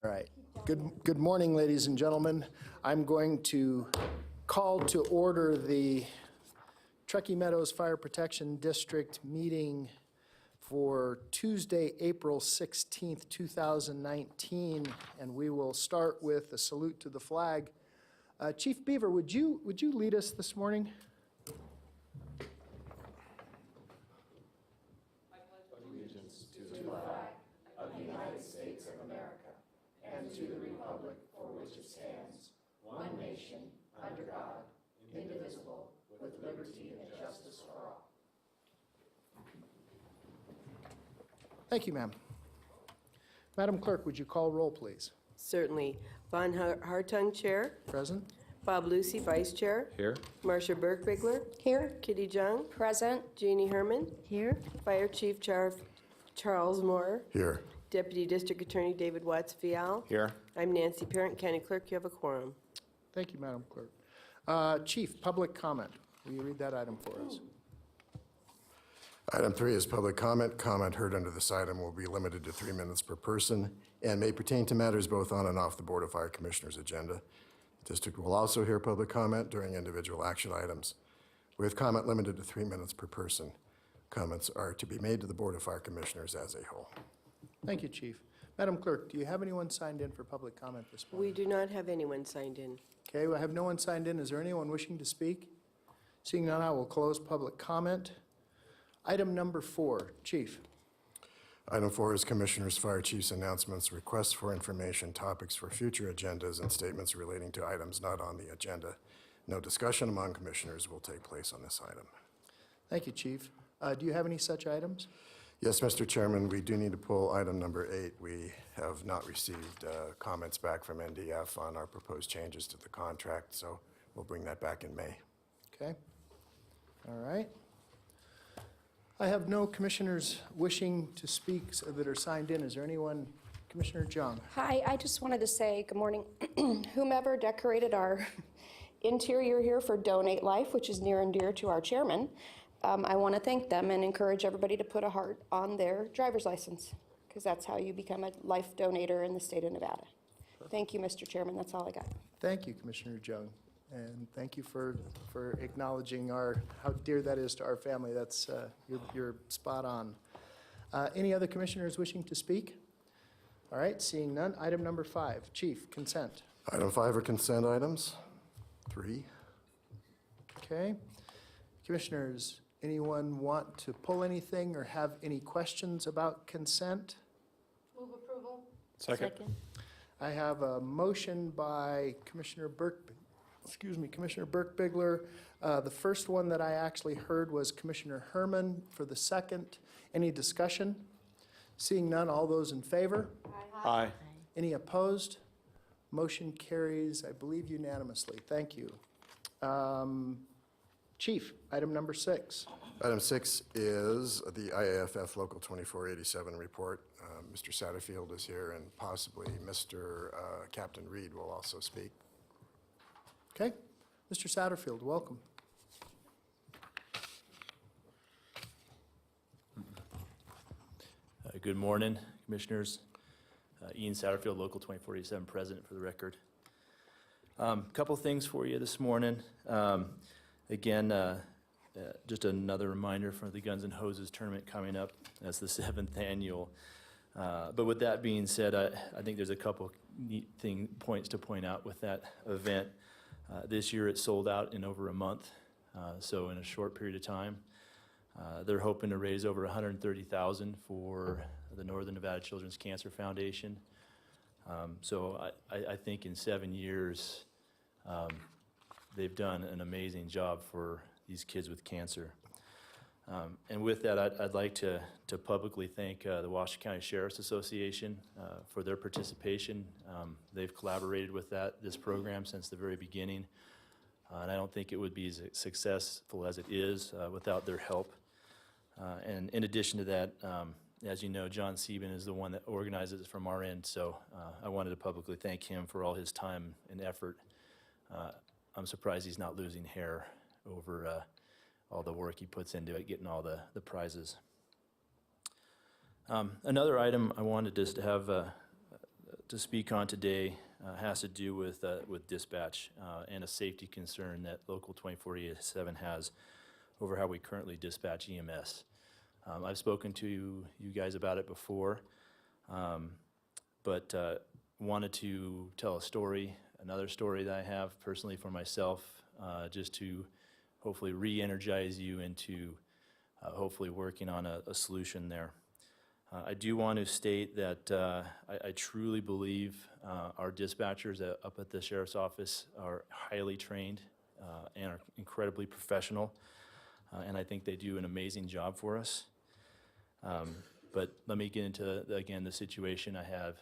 All right. Good morning, ladies and gentlemen. I'm going to call to order the Truckee Meadows Fire Protection District meeting for Tuesday, April 16th, 2019, and we will start with a salute to the flag. Chief Beaver, would you lead us this morning? Allegiance to the flag of the United States of America and to the republic for which it stands, one nation, under God, indivisible, with liberty and justice for all. Thank you, ma'am. Madam Clerk, would you call roll, please? Certainly. Von Hartung, Chair. Present. Bob Lucy, Vice Chair. Here. Marcia Burke-Bigler. Here. Kitty Jung. Present. Jeannie Herman. Here. Fire Chief Charles Moore. Here. Deputy District Attorney David Watts Fial. Here. I'm Nancy Parent, County Clerk. You have a quorum. Thank you, Madam Clerk. Chief, public comment. Will you read that item for us? Item 3 is public comment. Comment heard under this item will be limited to 3 minutes per person and may pertain to matters both on and off the Board of Fire Commissioners' agenda. The district will also hear public comment during individual action items. With comment limited to 3 minutes per person, comments are to be made to the Board of Fire Commissioners as a whole. Thank you, Chief. Madam Clerk, do you have anyone signed in for public comment this morning? We do not have anyone signed in. Okay, we have no one signed in. Is there anyone wishing to speak? Seeing none, I will close public comment. Item number 4, Chief. Item 4 is Commissioners, Fire Chiefs announcements, requests for information, topics for future agendas, and statements relating to items not on the agenda. No discussion among commissioners will take place on this item. Thank you, Chief. Do you have any such items? Yes, Mr. Chairman, we do need to pull item number 8. We have not received comments back from NDF on our proposed changes to the contract, so we'll bring that back in May. Okay. All right. I have no commissioners wishing to speak that are signed in. Is there anyone? Commissioner Jung. Hi, I just wanted to say good morning. Whomever decorated our interior here for Donate Life, which is near and dear to our chairman, I want to thank them and encourage everybody to put a heart on their driver's license, because that's how you become a life donator in the state of Nevada. Thank you, Mr. Chairman. That's all I got. Thank you, Commissioner Jung. And thank you for acknowledging how dear that is to our family. That's, you're spot on. Any other commissioners wishing to speak? All right, seeing none. Item number 5, Chief, consent. Item 5 are consent items. 3. Okay. Commissioners, anyone want to pull anything or have any questions about consent? Move approval. Second. I have a motion by Commissioner Burke-Bigler. The first one that I actually heard was Commissioner Herman for the second. Any discussion? Seeing none, all those in favor? Aye. Any opposed? Motion carries, I believe, unanimously. Thank you. Chief, item number 6. Item 6 is the IAFF Local 2487 report. Mr. Satterfield is here, and possibly Mr. Captain Reed will also speak. Okay. Mr. Satterfield, welcome. Good morning, Commissioners. Ian Satterfield, Local 2487 President for the record. Couple things for you this morning. Again, just another reminder for the Guns and Hoses tournament coming up. That's the 7th annual. But with that being said, I think there's a couple neat points to point out with that event. This year it sold out in over a month, so in a short period of time. They're hoping to raise over $130,000 for the Northern Nevada Children's Cancer Foundation. So I think in 7 years, they've done an amazing job for these kids with cancer. And with that, I'd like to publicly thank the Washington County Sheriff's Association for their participation. They've collaborated with this program since the very beginning. And I don't think it would be as successful as it is without their help. And in addition to that, as you know, John Sieben is the one that organizes it from our end, so I wanted to publicly thank him for all his time and effort. I'm surprised he's not losing hair over all the work he puts into it, getting all the prizes. Another item I wanted just to have to speak on today has to do with dispatch and a safety concern that Local 2487 has over how we currently dispatch EMS. I've spoken to you guys about it before, but wanted to tell a story, another story that I have personally for myself, just to hopefully re-energize you into hopefully working on a solution there. I do want to state that I truly believe our dispatchers up at the Sheriff's Office are highly trained and are incredibly professional, and I think they do an amazing job for us. But let me get into, again, the situation I have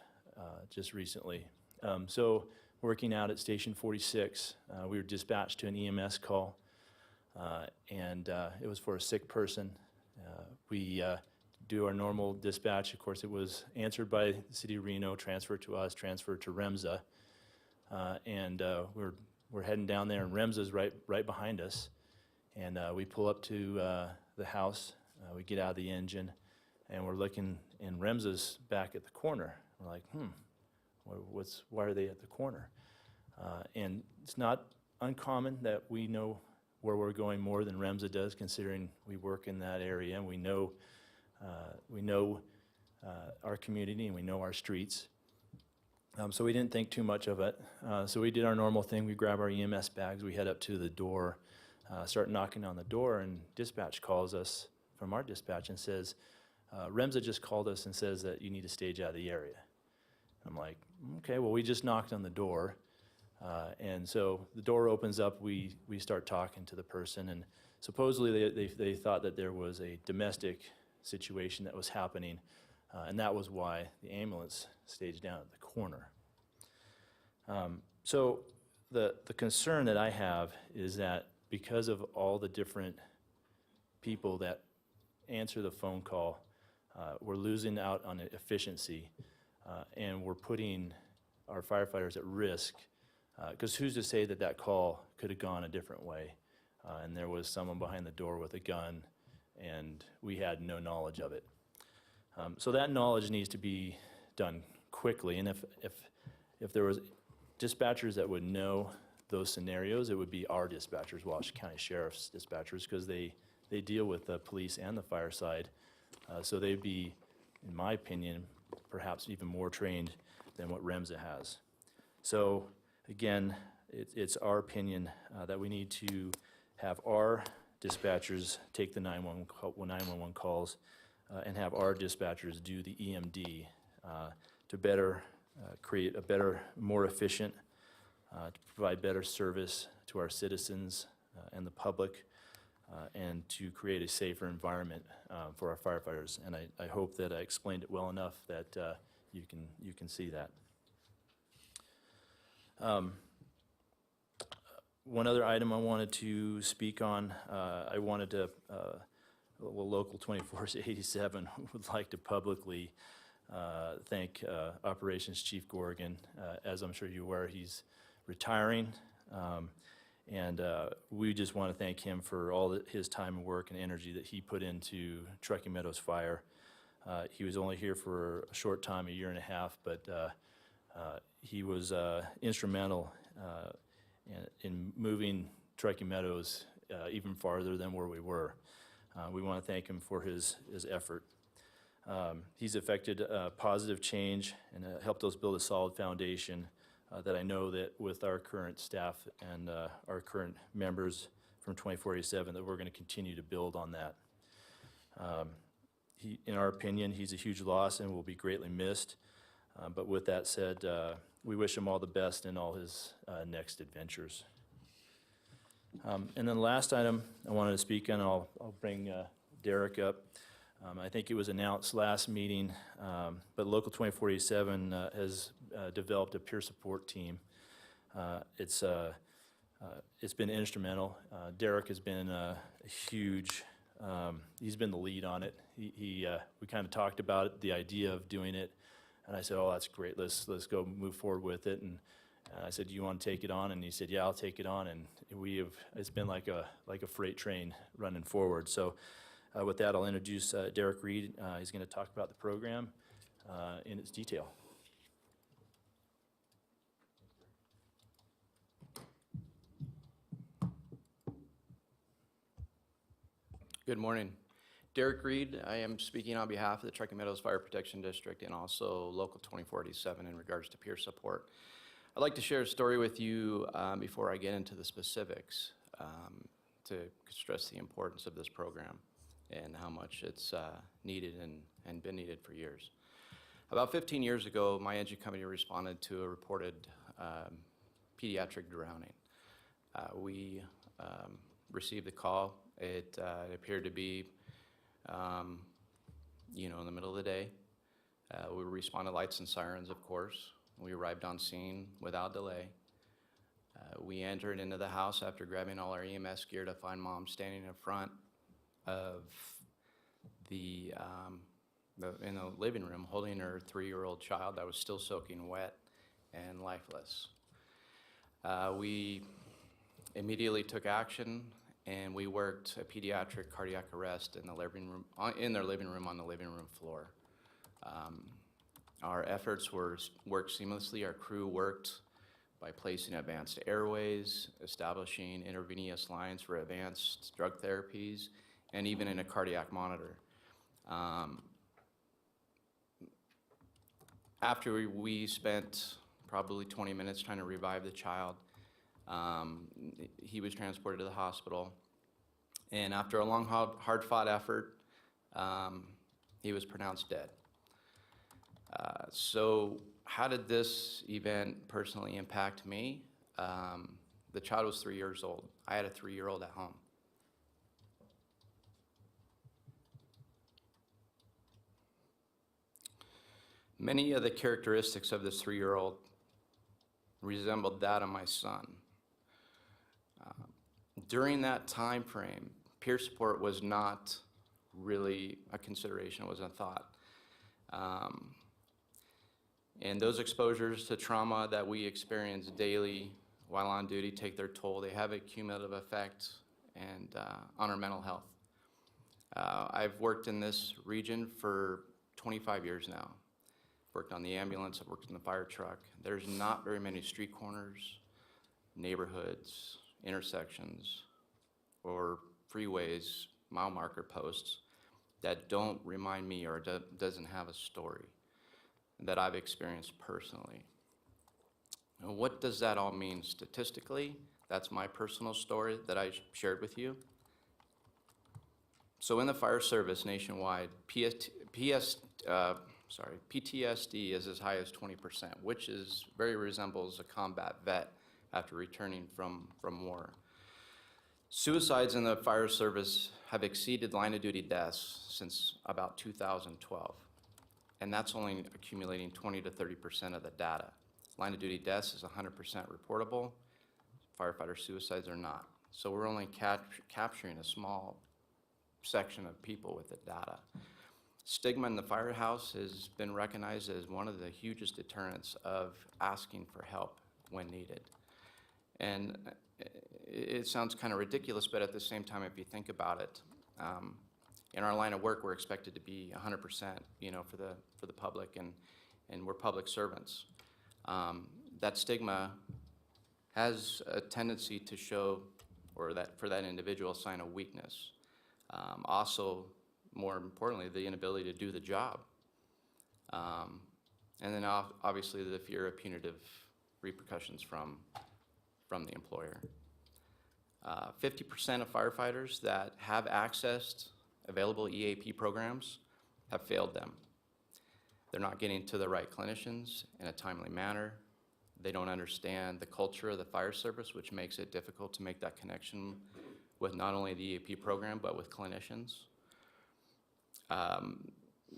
just recently. So working out at Station 46, we were dispatched to an EMS call, and it was for a sick person. We do our normal dispatch. Of course, it was answered by the City of Reno, transferred to us, transferred to REMSA, and we're heading down there, and REMSA's right behind us. And we pull up to the house, we get out of the engine, and we're looking, and REMSA's back at the corner. We're like, why are they at the corner? And it's not uncommon that we know where we're going more than REMSA does, considering we work in that area, and we know our community, and we know our streets. So we didn't think too much of it. So we did our normal thing. We grab our EMS bags, we head up to the door, start knocking on the door, and dispatch calls us from our dispatch and says, REMSA just called us and says that you need to stage out of the area. I'm like, okay, well, we just knocked on the door. And so the door opens up, we start talking to the person, and supposedly they thought that there was a domestic situation that was happening, and that was why the ambulance staged down at the corner. So the concern that I have is that because of all the different people that answer the phone call, we're losing out on efficiency, and we're putting our firefighters at risk, because who's to say that that call could have gone a different way, and there was someone behind the door with a gun, and we had no knowledge of it. So that knowledge needs to be done quickly, and if there was dispatchers that would know those scenarios, it would be our dispatchers, Washington County Sheriff's dispatchers, because they deal with the police and the fire side, so they'd be, in my opinion, perhaps even more trained than what REMSA has. So again, it's our opinion that we need to have our dispatchers take the 911 calls and have our dispatchers do the EMD to better create a better, more efficient, to provide better service to our citizens and the public, and to create a safer environment for our firefighters. And I hope that I explained it well enough that you can see that. One other item I wanted to speak on, I wanted to, Local 2487 would like to publicly thank Operations Chief Gorgon. As I'm sure you're aware, he's retiring, and we just want to thank him for all his time and work and energy that he put into Truckee Meadows Fire. He was only here for a short time, 1.5 years, but he was instrumental in moving Truckee Meadows even farther than where we were. We want to thank him for his effort. He's affected positive change and helped us build a solid foundation that I know that with our current staff and our current members from 2487 that we're going to continue to build on that. In our opinion, he's a huge loss and will be greatly missed. But with that said, we wish him all the best in all his next adventures. And then the last item I wanted to speak on, I'll bring Derek up. I think it was announced last meeting, but Local 2487 has developed a peer support team. It's been instrumental. Derek has been a huge, he's been the lead on it. We kind of talked about it, the idea of doing it, and I said, oh, that's great, let's go move forward with it. And I said, do you want to take it on? And he said, yeah, I'll take it on. And it's been like a freight train running forward. So with that, I'll introduce Derek Reed. He's going to talk about the program in its detail. Good morning. Derek Reed. I am speaking on behalf of the Truckee Meadows Fire Protection District and also Local 2487 in regards to peer support. I'd like to share a story with you before I get into the specifics to stress the importance of this program and how much it's needed and been needed for years. About 15 years ago, my engine company responded to a reported pediatric drowning. We received the call. It appeared to be, in the middle of the day. We responded lights and sirens, of course. We arrived on scene without delay. We entered into the house after grabbing all our EMS gear to find mom standing in front of in the living room holding her 3-year-old child that was still soaking wet and lifeless. We immediately took action and we worked a pediatric cardiac arrest in the living room, in their living room on the living room floor. Our efforts worked seamlessly. Our crew worked by placing advanced airways, establishing intravenous lines for advanced drug therapies, and even in a cardiac monitor. After we spent probably 20 minutes trying to revive the child, he was transported to the hospital. And after a long, hard-fought effort, he was pronounced dead. So how did this event personally impact me? The child was 3 years old. I had a 3-year-old at home. Many of the characteristics of this 3-year-old resembled that of my son. During that time frame, peer support was not really a consideration, it wasn't a thought. And those exposures to trauma that we experience daily while on duty take their toll. They have a cumulative effect and on our mental health. I've worked in this region for 25 years now. Worked on the ambulance, I've worked in the fire truck. There's not very many street corners, neighborhoods, intersections, or freeways, mile marker posts that don't remind me or doesn't have a story that I've experienced personally. Now, what does that all mean statistically? That's my personal story that I shared with you. So in the fire service nationwide, PTSD is as high as 20%, which resembles a combat vet after returning from war. Suicides in the fire service have exceeded line of duty deaths since about 2012. And that's only accumulating 20 to 30% of the data. Line of duty deaths is 100% reportable. Firefighter suicides are not. So we're only capturing a small section of people with the data. Stigma in the firehouse has been recognized as one of the hugest deterrents of asking for help when needed. And it sounds kind of ridiculous, but at the same time, if you think about it, in our line of work, we're expected to be 100%, for the public, and we're public servants. That stigma has a tendency to show, or that for that individual, a sign of weakness. Also, more importantly, the inability to do the job. And then obviously the fear of punitive repercussions from the employer. 50% of firefighters that have accessed available EAP programs have failed them. They're not getting to the right clinicians in a timely manner. They don't understand the culture of the fire service, which makes it difficult to make that connection with not only the EAP program, but with clinicians.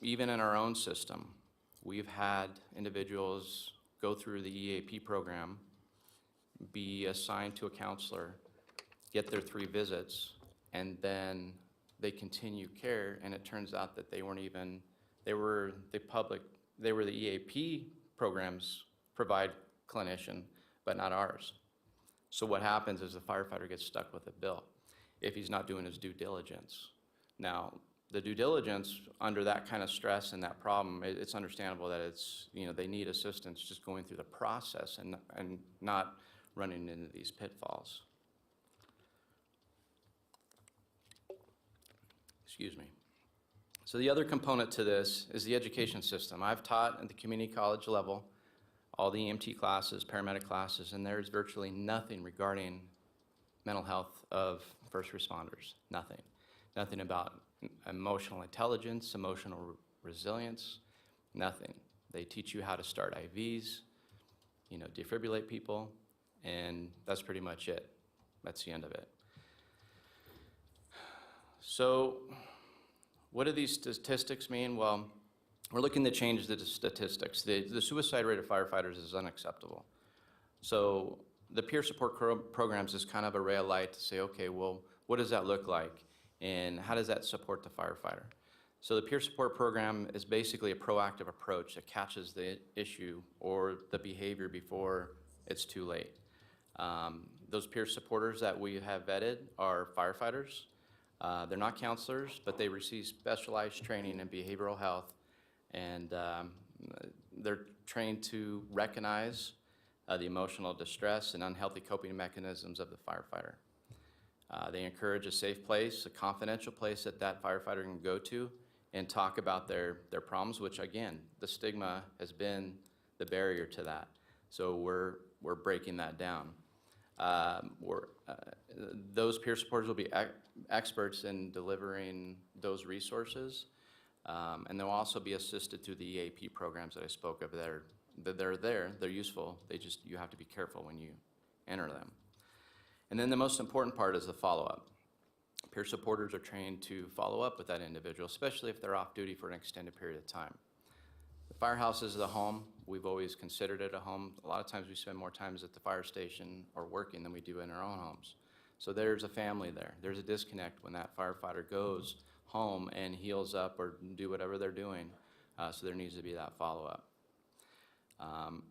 Even in our own system, we've had individuals go through the EAP program, be assigned to a counselor, get their 3 visits, and then they continue care, and it turns out that they were the EAP programs provide clinician, but not ours. So what happens is the firefighter gets stuck with a bill if he's not doing his due diligence. Now, the due diligence under that kind of stress and that problem, it's understandable that they need assistance just going through the process and not running into these pitfalls. Excuse me. So the other component to this is the education system. I've taught at the community college level, all the EMT classes, paramedic classes, and there's virtually nothing regarding mental health of first responders. Nothing. Nothing about emotional intelligence, emotional resilience, nothing. They teach you how to start IVs, defibrillate people, and that's pretty much it. That's the end of it. So what do these statistics mean? Well, we're looking to change the statistics. The suicide rate of firefighters is unacceptable. So the peer support programs is kind of a ray of light to say, okay, well, what does that look like? And how does that support the firefighter? So the peer support program is basically a proactive approach that catches the issue or the behavior before it's too late. Those peer supporters that we have vetted are firefighters. They're not counselors, but they receive specialized training in behavioral health, and they're trained to recognize the emotional distress and unhealthy coping mechanisms of the firefighter. They encourage a safe place, a confidential place that firefighter can go to and talk about their problems, which again, the stigma has been the barrier to that. So we're breaking that down. Those peer supporters will be experts in delivering those resources, and they'll also be assisted through the EAP programs that I spoke of. They're useful. You have to be careful when you enter them. And then the most important part is the follow-up. Peer supporters are trained to follow up with that individual, especially if they're off duty for an extended period of time. The firehouse is the home. We've always considered it a home. A lot of times we spend more time at the fire station or working than we do in our own homes. So there's a family there. There's a disconnect when that firefighter goes home and heals up or do whatever they're doing. So there needs to be that follow-up.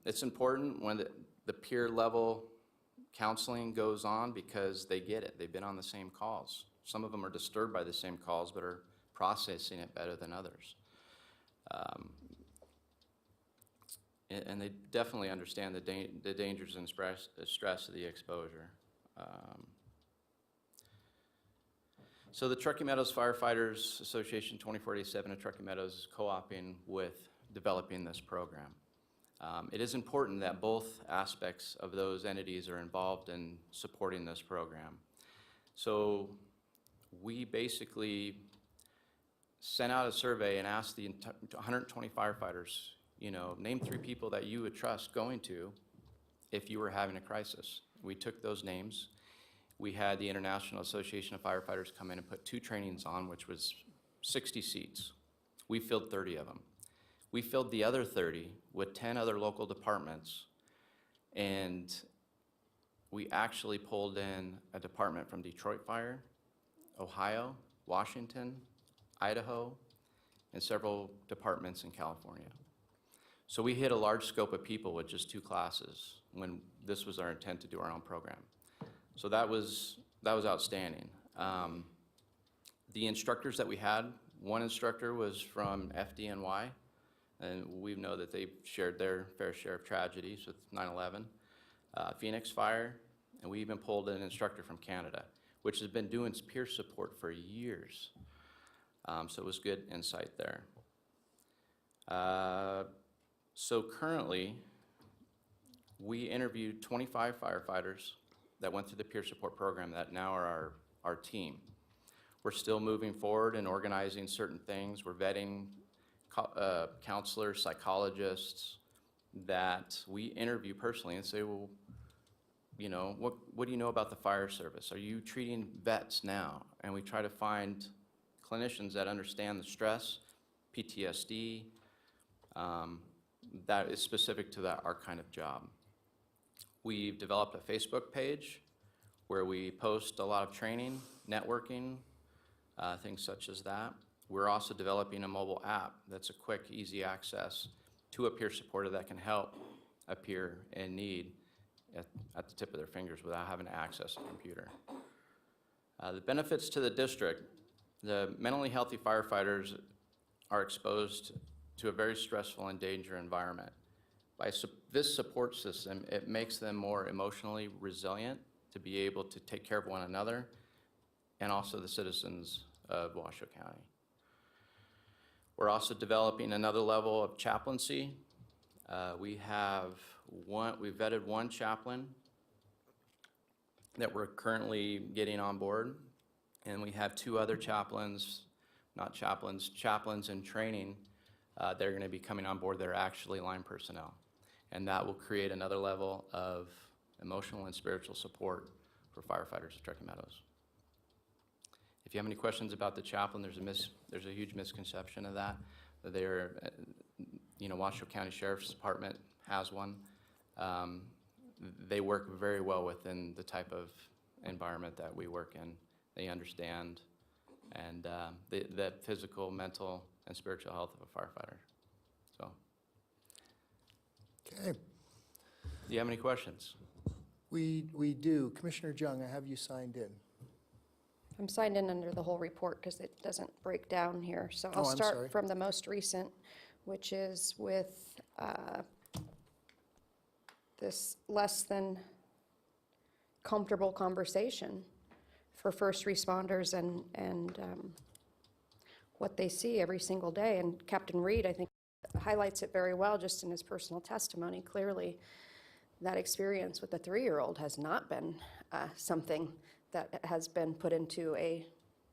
It's important when the peer level counseling goes on because they get it. They've been on the same calls. Some of them are disturbed by the same calls but are processing it better than others. And they definitely understand the dangers and stress of the exposure. So the Truckee Meadows Firefighters Association 2487 of Truckee Meadows is co-oping with developing this program. It is important that both aspects of those entities are involved in supporting this program. So we basically sent out a survey and asked the 120 firefighters, name 3 people that you would trust going to if you were having a crisis. We took those names. We had the International Association of Firefighters come in and put 2 trainings on, which was 60 seats. We filled 30 of them. We filled the other 30 with 10 other local departments, and we actually pulled in a department from Detroit Fire, Ohio, Washington, Idaho, and several departments in California. So we hit a large scope of people with just 2 classes when this was our intent to do our own program. So that was outstanding. The instructors that we had, one instructor was from FDNY, and we know that they've shared their fair share of tragedies with 9/11, Phoenix Fire, and we even pulled an instructor from Canada, which has been doing peer support for years. So it was good insight there. So currently, we interviewed 25 firefighters that went through the peer support program that now are our team. We're still moving forward and organizing certain things. We're vetting counselors, psychologists that we interview personally and say, well, what do you know about the fire service? Are you treating vets now? And we try to find clinicians that understand the stress, PTSD, that is specific to our kind of job. We've developed a Facebook page where we post a lot of training, networking, things such as that. We're also developing a mobile app that's a quick, easy access to a peer supporter that can help a peer in need at the tip of their fingers without having to access a computer. The benefits to the district: the mentally healthy firefighters are exposed to a very stressful and dangerous environment. By this support system, it makes them more emotionally resilient to be able to take care of one another and also the citizens of Washoe County. We're also developing another level of chaplaincy. We vetted one chaplain that we're currently getting on board, and we have 2 other chaplains, not chaplains, chaplains in training that are going to be coming on board that are actually line personnel. And that will create another level of emotional and spiritual support for firefighters at Truckee Meadows. If you have any questions about the chaplain, there's a huge misconception of that. They're, Washoe County Sheriff's Department has one. They work very well within the type of environment that we work in. They understand and the physical, mental, and spiritual health of a firefighter. So, Okay, do you have any questions? we do. Commissioner Jung, I have you signed in. I'm signed in under the whole report because it doesn't break down here. So I'll Oh, I'm start sorry. from the most recent, which is with this less than comfortable conversation for first responders and what they see every single day. And Captain Reed, I think, highlights it very well just in his personal testimony. Clearly, that experience with the 3-year-old has not been something that has been put into a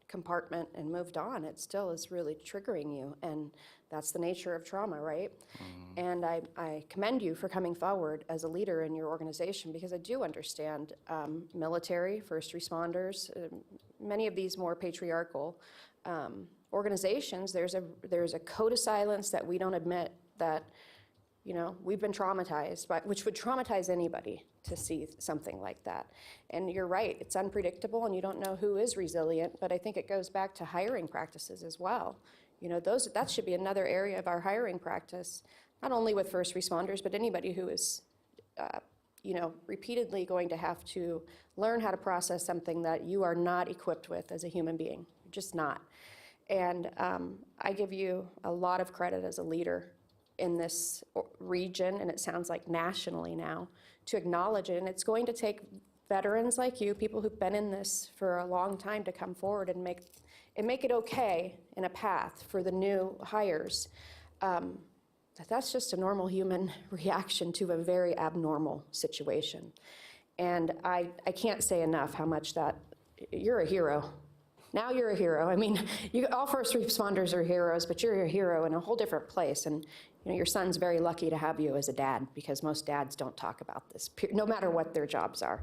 compartment and moved on. It still is really triggering you, and that's the nature of trauma, right? And I commend you for coming forward as a leader in your organization, because I do understand military, first responders, many of these more patriarchal organizations, there's a code of silence that we don't admit that, we've been traumatized, which would traumatize anybody to see something like that. And you're right, it's unpredictable and you don't know who is resilient, but I think it goes back to hiring practices as well. That should be another area of our hiring practice, not only with first responders, but anybody who is, repeatedly going to have to learn how to process something that you are not equipped with as a human being. You're just not. And I give you a lot of credit as a leader in this region, and it sounds like nationally now, to acknowledge it. And it's going to take veterans like you, people who've been in this for a long time, to come forward and make it okay in a path for the new hires. That's just a normal human reaction to a very abnormal situation. And I can't say enough how much that you're a hero. Now you're a hero. I mean, all first responders are heroes, but you're a hero in a whole different place. And your son's very lucky to have you as a dad, because most dads don't talk about this, no matter what their jobs are.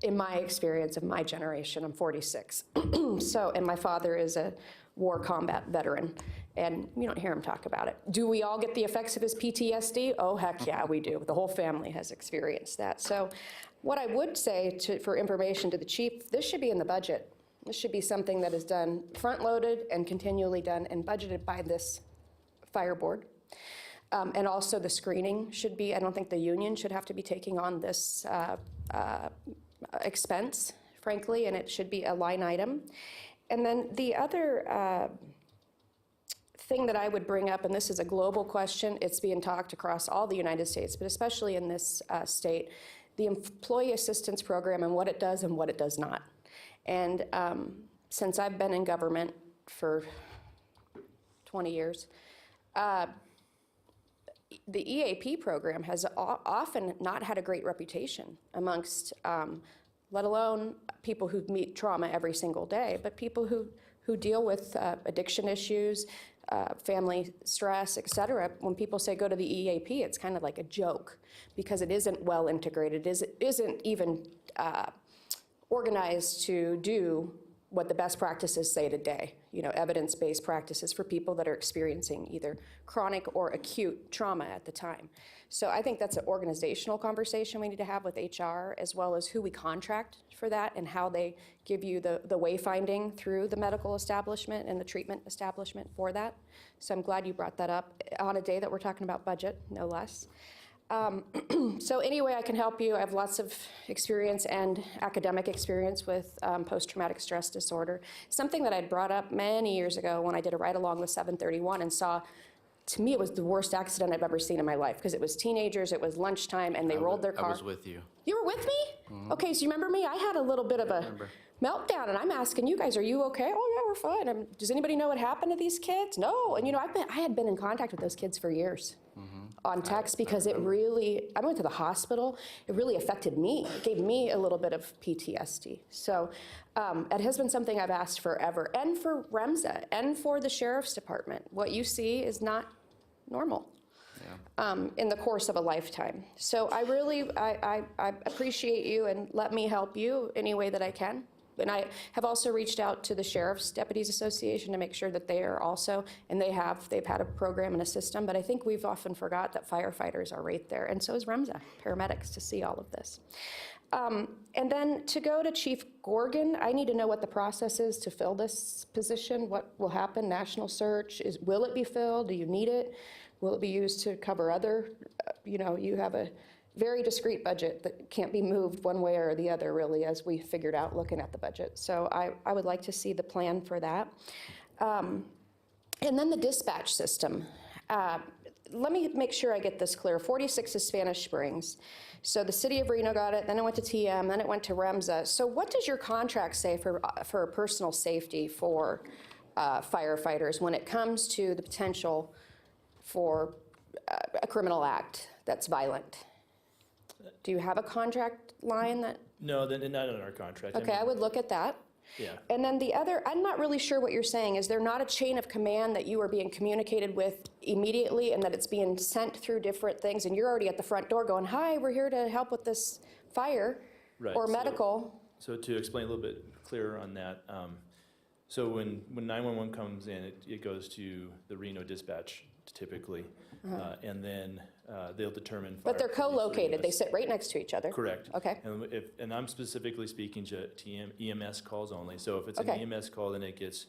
In my experience of my generation, I'm 46. And my father is a war combat veteran, and you don't hear him talk about it. Do we all get the effects of his PTSD? Oh, heck yeah, we do. The whole family has experienced that. So what I would say for information to the chief, this should be in the budget. This should be something that is done front-loaded and continually done and budgeted by this fire board. And also the screening should be, I don't think the union should have to be taking on this expense, frankly, and it should be a line item. And then the other thing that I would bring up, and this is a global question, it's being talked across all the United States, but especially in this state, the Employee Assistance Program and what it does and what it does not. And since I've been in government for 20 years, the EAP program has often not had a great reputation amongst, let alone people who meet trauma every single day, but people who deal with addiction issues, family stress, et cetera. When people say go to the EAP, it's kind of like a joke because it isn't well integrated, it isn't even organized to do what the best practices say today, evidence-based practices for people that are experiencing either chronic or acute trauma at the time. So I think that's an organizational conversation we need to have with HR, as well as who we contract for that and how they give you the wayfinding through the medical establishment and the treatment establishment for that. So I'm glad you brought that up on a day that we're talking about budget, no less. So any way I can help you, I have lots of experience and academic experience with post-traumatic stress disorder. Something that I'd brought up many years ago when I did a ride-along with 731 and saw, to me, it was the worst accident I've ever seen in my life, because it was teenagers, it was lunchtime, and they rolled their car. I was with you. You were with me? Okay, so you remember me? I had a little bit of a meltdown, and I'm asking you guys, are you okay? Oh, yeah, we're fine. Does anybody know what happened to these kids? No, and I had been in contact with those kids for years on text because I went to the hospital. It really affected me. It gave me a little bit of PTSD. So it has been something I've asked forever, and for REMSA, and for the Sheriff's Department. What you see is not normal. In the course of a lifetime. So I appreciate you, and let me help you any way that I can. And I have also reached out to the Sheriff's Deputies Association to make sure that they are also, and they've had a program and a system, but I think we've often forgot that firefighters are right there, and so is REMSA, paramedics, to see all of this. And then to go to Chief Gorgon, I need to know what the process is to fill this position. What will happen? National search? Will it be filled? Do you need it? Will it be used to cover other, you have a very discrete budget that can't be moved one way or the other, really, as we figured out looking at the budget. So I would like to see the plan for that. And then the dispatch system. Let me make sure I get this clear. 46 is Spanish Springs. So the city of Reno got it, then it went to TM, then it went to REMSA. So what does your contract say for personal safety for firefighters when it comes to the potential for a criminal act that's violent? Do you have a contract line that? No, not in our contract. Okay, I would look at that. Yeah. And then the other, I'm not really sure what you're saying. Is there not a chain of command that you are being communicated with immediately, and that it's being sent through different things, and you're already at the front door going, hi, we're here to help with this fire Right, or so- medical? So to explain a little bit clearer on that, so when 911 comes in, it goes to the Reno dispatch typically, and then they'll determine. But they're fire police co-located. They readiness. sit right next to each other. Correct. Okay. And I'm specifically speaking to EMS calls only. So if it's an Okay. EMS call, then it gets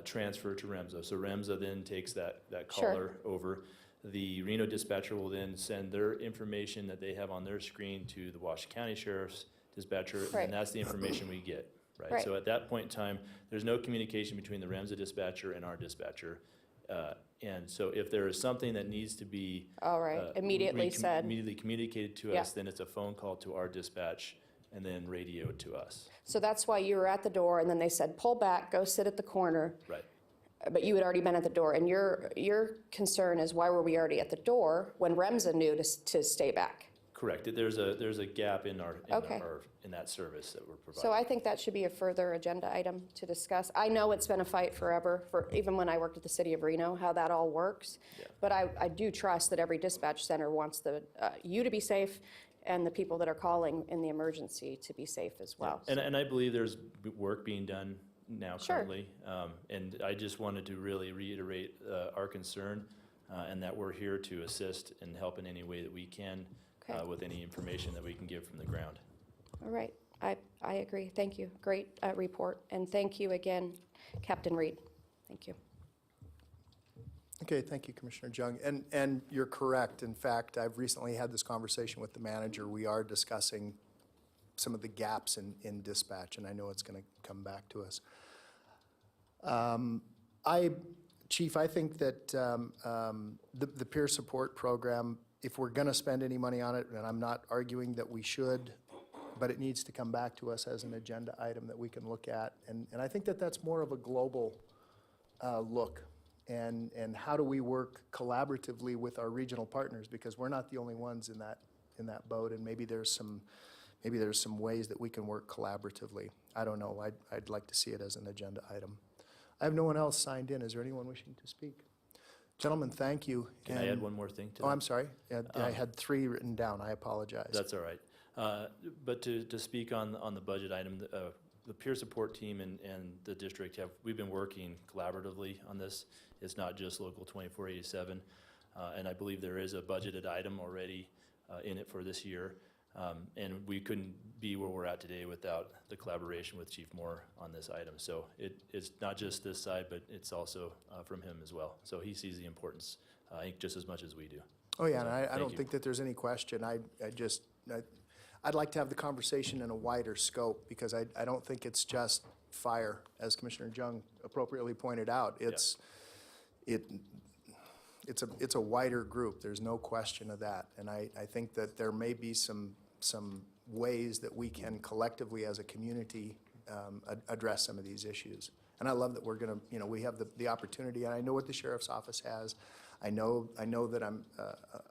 transferred to REMSA. So REMSA then takes that Sure. caller over. The Reno dispatcher will then send their information that they have on their screen to the Washington County Sheriff's dispatcher, Right. and that's the information we get. Right. So at that point in time, there's no communication between the REMSA dispatcher and our dispatcher. And so if there is something that needs to be All right, immediately said. immediately communicated to Yeah. us, then it's a phone call to our dispatch and then radioed to us. So that's why you were at the door, and then they said, pull back, go sit at the corner. Right. But you had already been at the door, and your concern is, why were we already at the door when REMSA knew to stay back? Correct. There's a gap in Okay. in that service that we're providing. So I think that should be a further agenda item to discuss. I know it's been a fight forever, even when I worked at the city of Reno, how that all works. Yeah. But I do trust that every dispatch center wants you to be safe, and the people that are calling in the emergency to be safe as well. And I believe there's work being done now Sure. currently. And I just wanted to really reiterate our concern and that we're here to assist and help in any way that we can Okay. with any information that we can give from the ground. All right, I agree. Thank you. Great report. And thank you again, Captain Reed. Thank you. Okay, thank you, Commissioner Jung. And you're correct. In fact, I've recently had this conversation with the manager. We are discussing some of the gaps in dispatch, and I know it's going to come back to us. Chief, I think that the peer support program, if we're going to spend any money on it, and I'm not arguing that we should, but it needs to come back to us as an agenda item that we can look at. And I think that that's more of a global look. And how do we work collaboratively with our regional partners, because we're not the only ones in that boat, and maybe there's some ways that we can work collaboratively. I don't know. I'd like to see it as an agenda item. I have no one else signed in. Is there anyone wishing to speak? Gentlemen, thank you. Can I add one more thing to that? Oh, I'm sorry. I had 3 written down. I apologize. That's all right. But to speak on the budget item, the peer support team and the district we've been working collaboratively on this. It's not just Local 2487. And I believe there is a budgeted item already in it for this year. And we couldn't be where we're at today without the collaboration with Chief Moore on this item. So it's not just this side, but it's also from him as well. So he sees the importance, I think, just as much as we do. Oh, yeah, and I Thank don't you. think that there's any question. I'd like to have the conversation in a wider scope, because I don't think it's just fire, as Commissioner Jung appropriately pointed out. It's a wider group. There's no question of that. And I think that there may be some ways that we can collectively as a community address some of these issues. And I love that we're going to, we have the opportunity, and I know what the sheriff's office has. I know that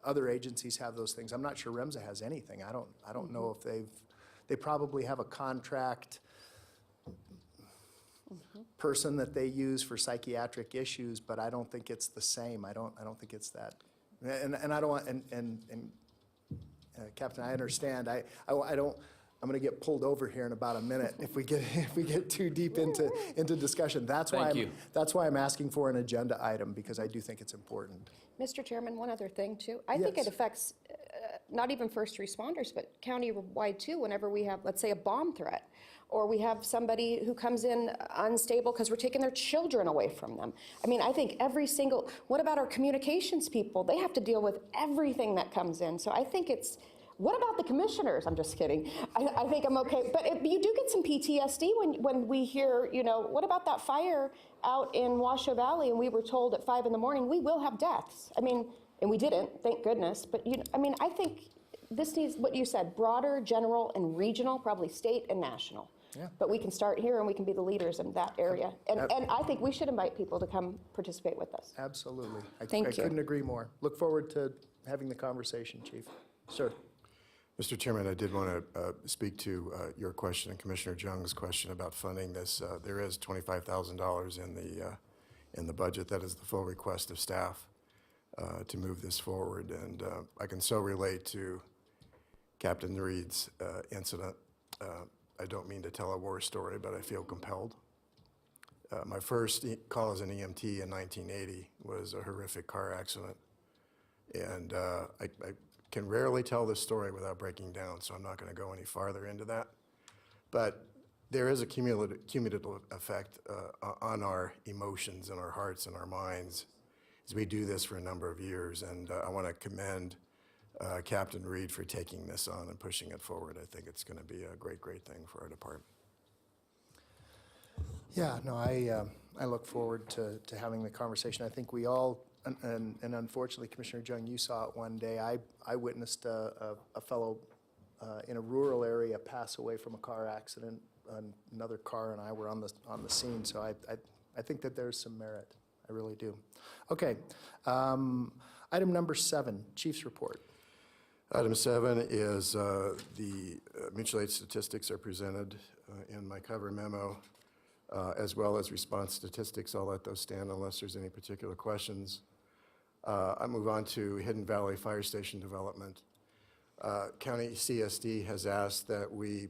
other agencies have those things. I'm not sure REMSA has anything. I don't know if they probably have a contract person that they use for psychiatric issues, but I don't think it's the same. I don't think it's that. And I don't want, Captain, I understand. I don't, I'm going to get pulled over here in about a minute if we get too deep into discussion. That's why I'm asking for an agenda item, because I do think it's important. Mr. Chairman, one other thing too. I think it Yes. affects not even first responders, but county-wide too, whenever we have, let's say, a bomb threat, or we have somebody who comes in unstable because we're taking their children away from them. I mean, I think what about our communications people? They have to deal with everything that comes in. So I think what about the commissioners? I'm just kidding. I think I'm okay. But you do get some PTSD when we hear, what about that fire out in Washoe Valley, and we were told at 5 a.m, we will have deaths. I mean, and we didn't, thank goodness. But, I think this needs, what you said, broader, general, and regional, probably state and national. Yeah. But we can start here, and we can be the leaders in that area. And I think we should invite people to come participate with us. Absolutely. Thank I you. couldn't agree more. Look forward to having the conversation, Chief. Sir. Mr. Chairman, I did want to speak to your question and Commissioner Jung's question about funding this. There is $25,000 in the budget. That is the full request of staff to move this forward. And I can so relate to Captain Reed's incident. I don't mean to tell a war story, but I feel compelled. My first call as an EMT in 1980 was a horrific car accident. And I can rarely tell this story without breaking down, so I'm not going to go any farther into that. But there is a cumulative effect on our emotions and our hearts and our minds as we do this for a number of years. And I want to commend Captain Reed for taking this on and pushing it forward. I think it's going to be a great, great thing for our department. Yeah, no, I look forward to having the conversation. I think we all, and unfortunately, Commissioner Jung, you saw it one day. I witnessed a fellow in a rural area pass away from a car accident. Another car and I were on the scene, so I think that there's some merit. I really do. Okay, item number 7, Chief's report. Item 7 is the mutual aid statistics are presented in my cover memo, as well as response statistics. I'll let those stand unless there's any particular questions. I move on to Hidden Valley Fire Station development. County CSD has asked that we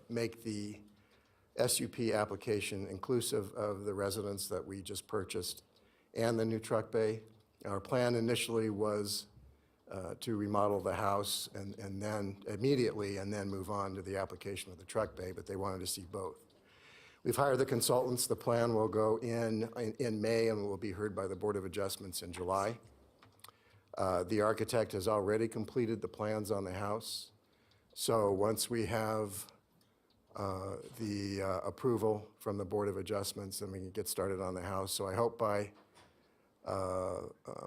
make the SUP application inclusive of the residents that we just purchased and the new truck bay. Our plan initially was to remodel the house and then immediately and then move on to the application of the truck bay, but they wanted to see both. We've hired the consultants. The plan will go in May and will be heard by the Board of Adjustments in July. The architect has already completed the plans on the house. So once we have the approval from the Board of Adjustments, then we can get started on the house. So I hope by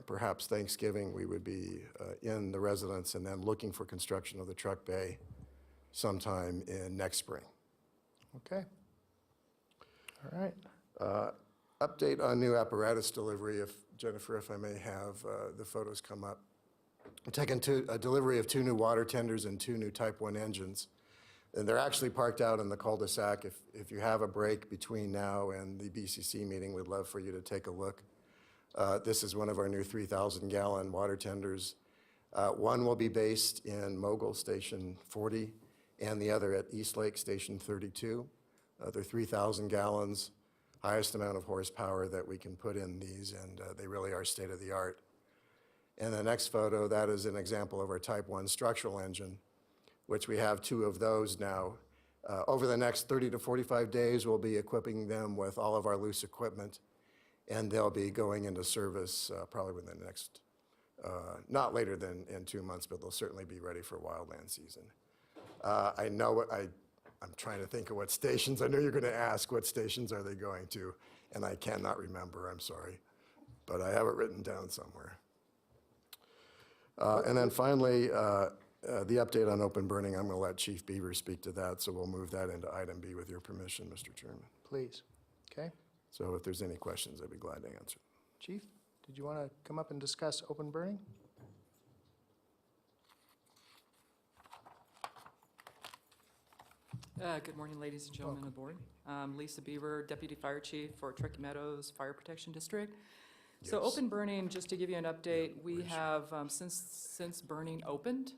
perhaps Thanksgiving, we would be in the residence and then looking for construction of the truck bay sometime in next spring. Okay. All right. Update on new apparatus delivery, Jennifer, if I may have the photos come up. We're taking a delivery of 2 new water tenders and 2 new Type 1 engines. And they're actually parked out in the cul-de-sac. If you have a break between now and the BCC meeting, we'd love for you to take a look. This is one of our new 3,000-gallon water tenders. One will be based in Mogul Station 40 and the other at East Lake Station 32. They're 3,000 gallons, highest amount of horsepower that we can put in these, and they really are state-of-the-art. And the next photo, that is an example of our Type 1 structural engine, which we have 2 of those now. Over the next 30 to 45 days, we'll be equipping them with all of our loose equipment, and they'll be going into service probably within the next, not later than in 2 months, but they'll certainly be ready for wildland season. I know what I'm trying to think of what stations. I know you're going to ask what stations are they going to, and I cannot remember, I'm sorry. But I have it written down somewhere. And then finally, The update on open burning, I'm going to let Chief Beaver speak to that, so we'll move that into item B with your permission, Mr. Chairman. Please. Okay. So if there's any questions, I'd be glad to answer. Chief, did you want to come up and discuss open burning? Good morning, ladies and gentlemen of the board. Lisa Beaver, Deputy Fire Chief for Truckee Meadows Fire Protection District. So open burning, just to give you an update, we have, since burning opened,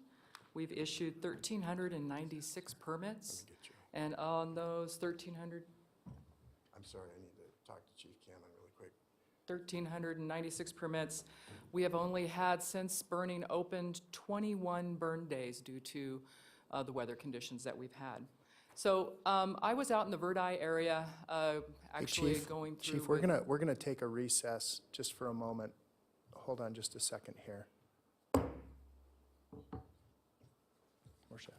we've issued 1,396 permits. And on those 1,300, I'm sorry, I need to talk to Chief Cannon really quick. 1,396 permits, we have only had, since burning opened, 21 burn days due to the weather conditions that we've had. So I was out in the Verdi area, actually Chief, going through. Chief, we're gonna take a recess just for a moment. Hold on just a second here. Where's that?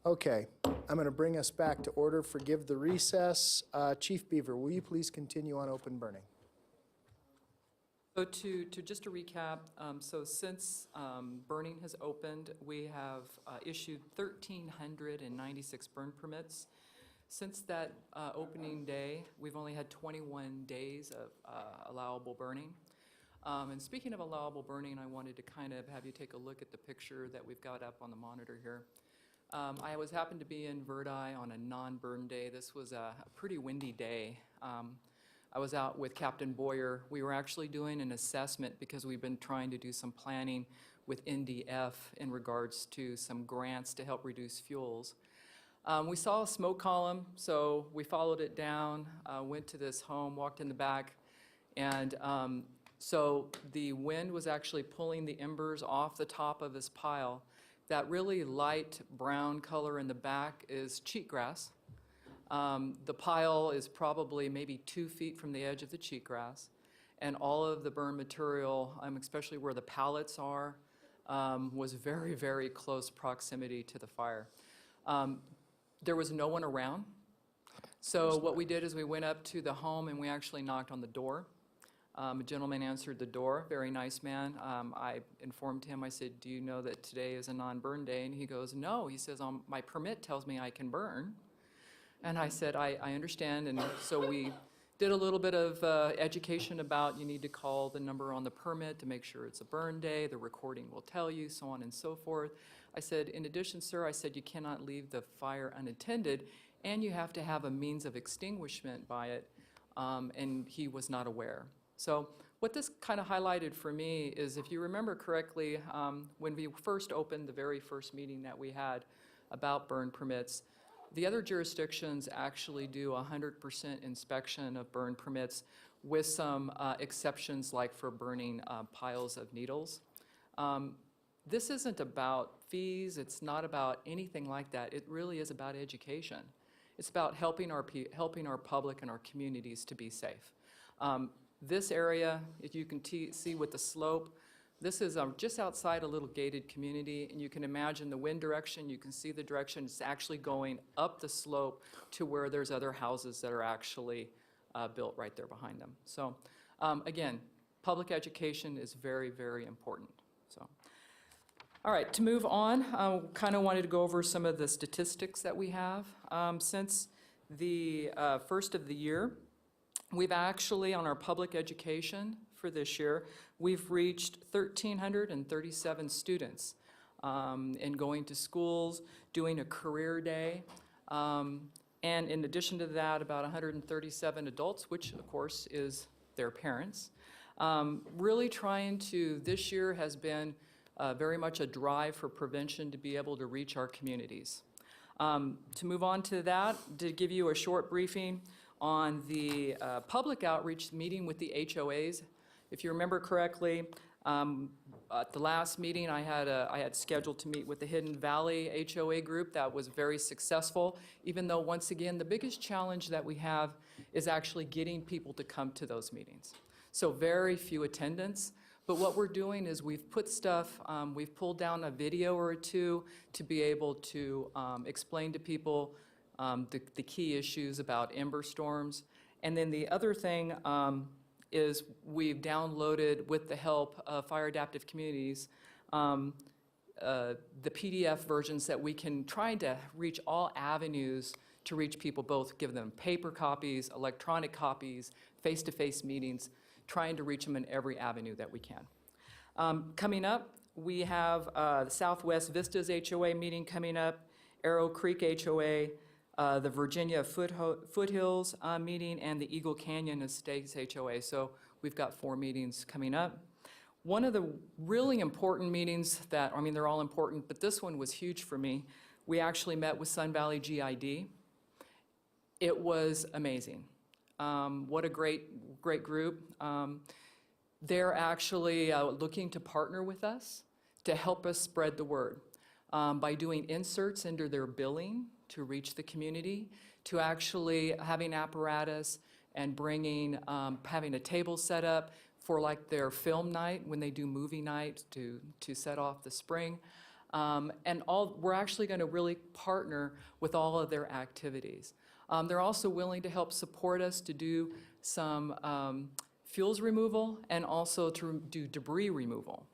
Okay, I'm going to bring us back to order. Forgive the recess. Chief Beaver, will you please continue on open burning? So just to recap, so since burning has opened, we have issued 1,396 burn permits. Since that opening day, we've only had 21 days of allowable burning. And speaking of allowable burning, I wanted to kind of have you take a look at the picture that we've got up on the monitor here. I happened to be in Verdi on a non-burn day. This was a pretty windy day. I was out with Captain Boyer. We were actually doing an assessment because we've been trying to do some planning with NDF in regards to some grants to help reduce fuels. We saw a smoke column, so we followed it down, went to this home, walked in the back, and so the wind was actually pulling the embers off the top of this pile. That really light brown color in the back is cheatgrass. The pile is probably maybe 2 feet from the edge of the cheatgrass, and all of the burn material, especially where the pallets are, was very, very close proximity to the fire. There was no one around, so what we did is we went up to the home and we actually knocked on the door. A gentleman answered the door, very nice man. I informed him, I said, do you know that today is a non-burn day? And he goes, no. He says, my permit tells me I can burn. And I said, I understand. And so we did a little bit of education about you need to call the number on the permit to make sure it's a burn day. The recording will tell you, so on and so forth. I said, in addition, sir, I said, you cannot leave the fire unattended, and you have to have a means of extinguishment by it. And he was not aware. So what this kind of highlighted for me is, if you remember correctly, when we first opened the very first meeting that we had about burn permits, the other jurisdictions actually do 100% inspection of burn permits with some exceptions, like for burning piles of needles. This isn't about fees. It's not about anything like that. It really is about education. It's about helping our public and our communities to be safe. This area, if you can see with the slope, this is just outside a little gated community, and you can imagine the wind direction. You can see the direction. It's actually going up the slope to where there's other houses that are actually built right there behind them. So again, public education is very, very important. So, all right, to move on, I kind of wanted to go over some of the statistics that we have. Since the first of the year, we've actually, on our public education for this year, we've reached 1,337 students in going to schools, doing a career day, and in addition to that, about 137 adults, which of course is their parents. Really trying to, this year has been very much a drive for prevention to be able to reach our communities. To move on to that, to give you a short briefing on the public outreach meeting with the HOAs. If you remember correctly, at the last meeting I had scheduled to meet with the Hidden Valley HOA group. That was very successful, even though, once again, the biggest challenge that we have is actually getting people to come to those meetings. So very few attendance. But what we're doing is we've put stuff, we've pulled down a video or two to be able to explain to people the key issues about ember storms. And then the other thing is we've downloaded, with the help of Fire Adaptive Communities, the PDF versions that we can try to reach all avenues to reach people, both give them paper copies, electronic copies, face-to-face meetings, trying to reach them in every avenue that we can. Coming up, we have the Southwest Vistas HOA meeting coming up, Arrow Creek HOA, the Virginia Foothills meeting, and the Eagle Canyon Estates HOA. So we've got 4 meetings coming up. One of the really important meetings that, I mean, they're all important, but this one was huge for me. We actually met with Sun Valley GID. It was amazing. What a great group. They're actually looking to partner with us to help us spread the word by doing inserts into their billing to reach the community, to actually having apparatus and bringing, having a table set up for like their film night when they do movie night to set off the spring. We're actually going to really partner with all of their activities. They're also willing to help support us to do some fuels removal and also to do debris removal.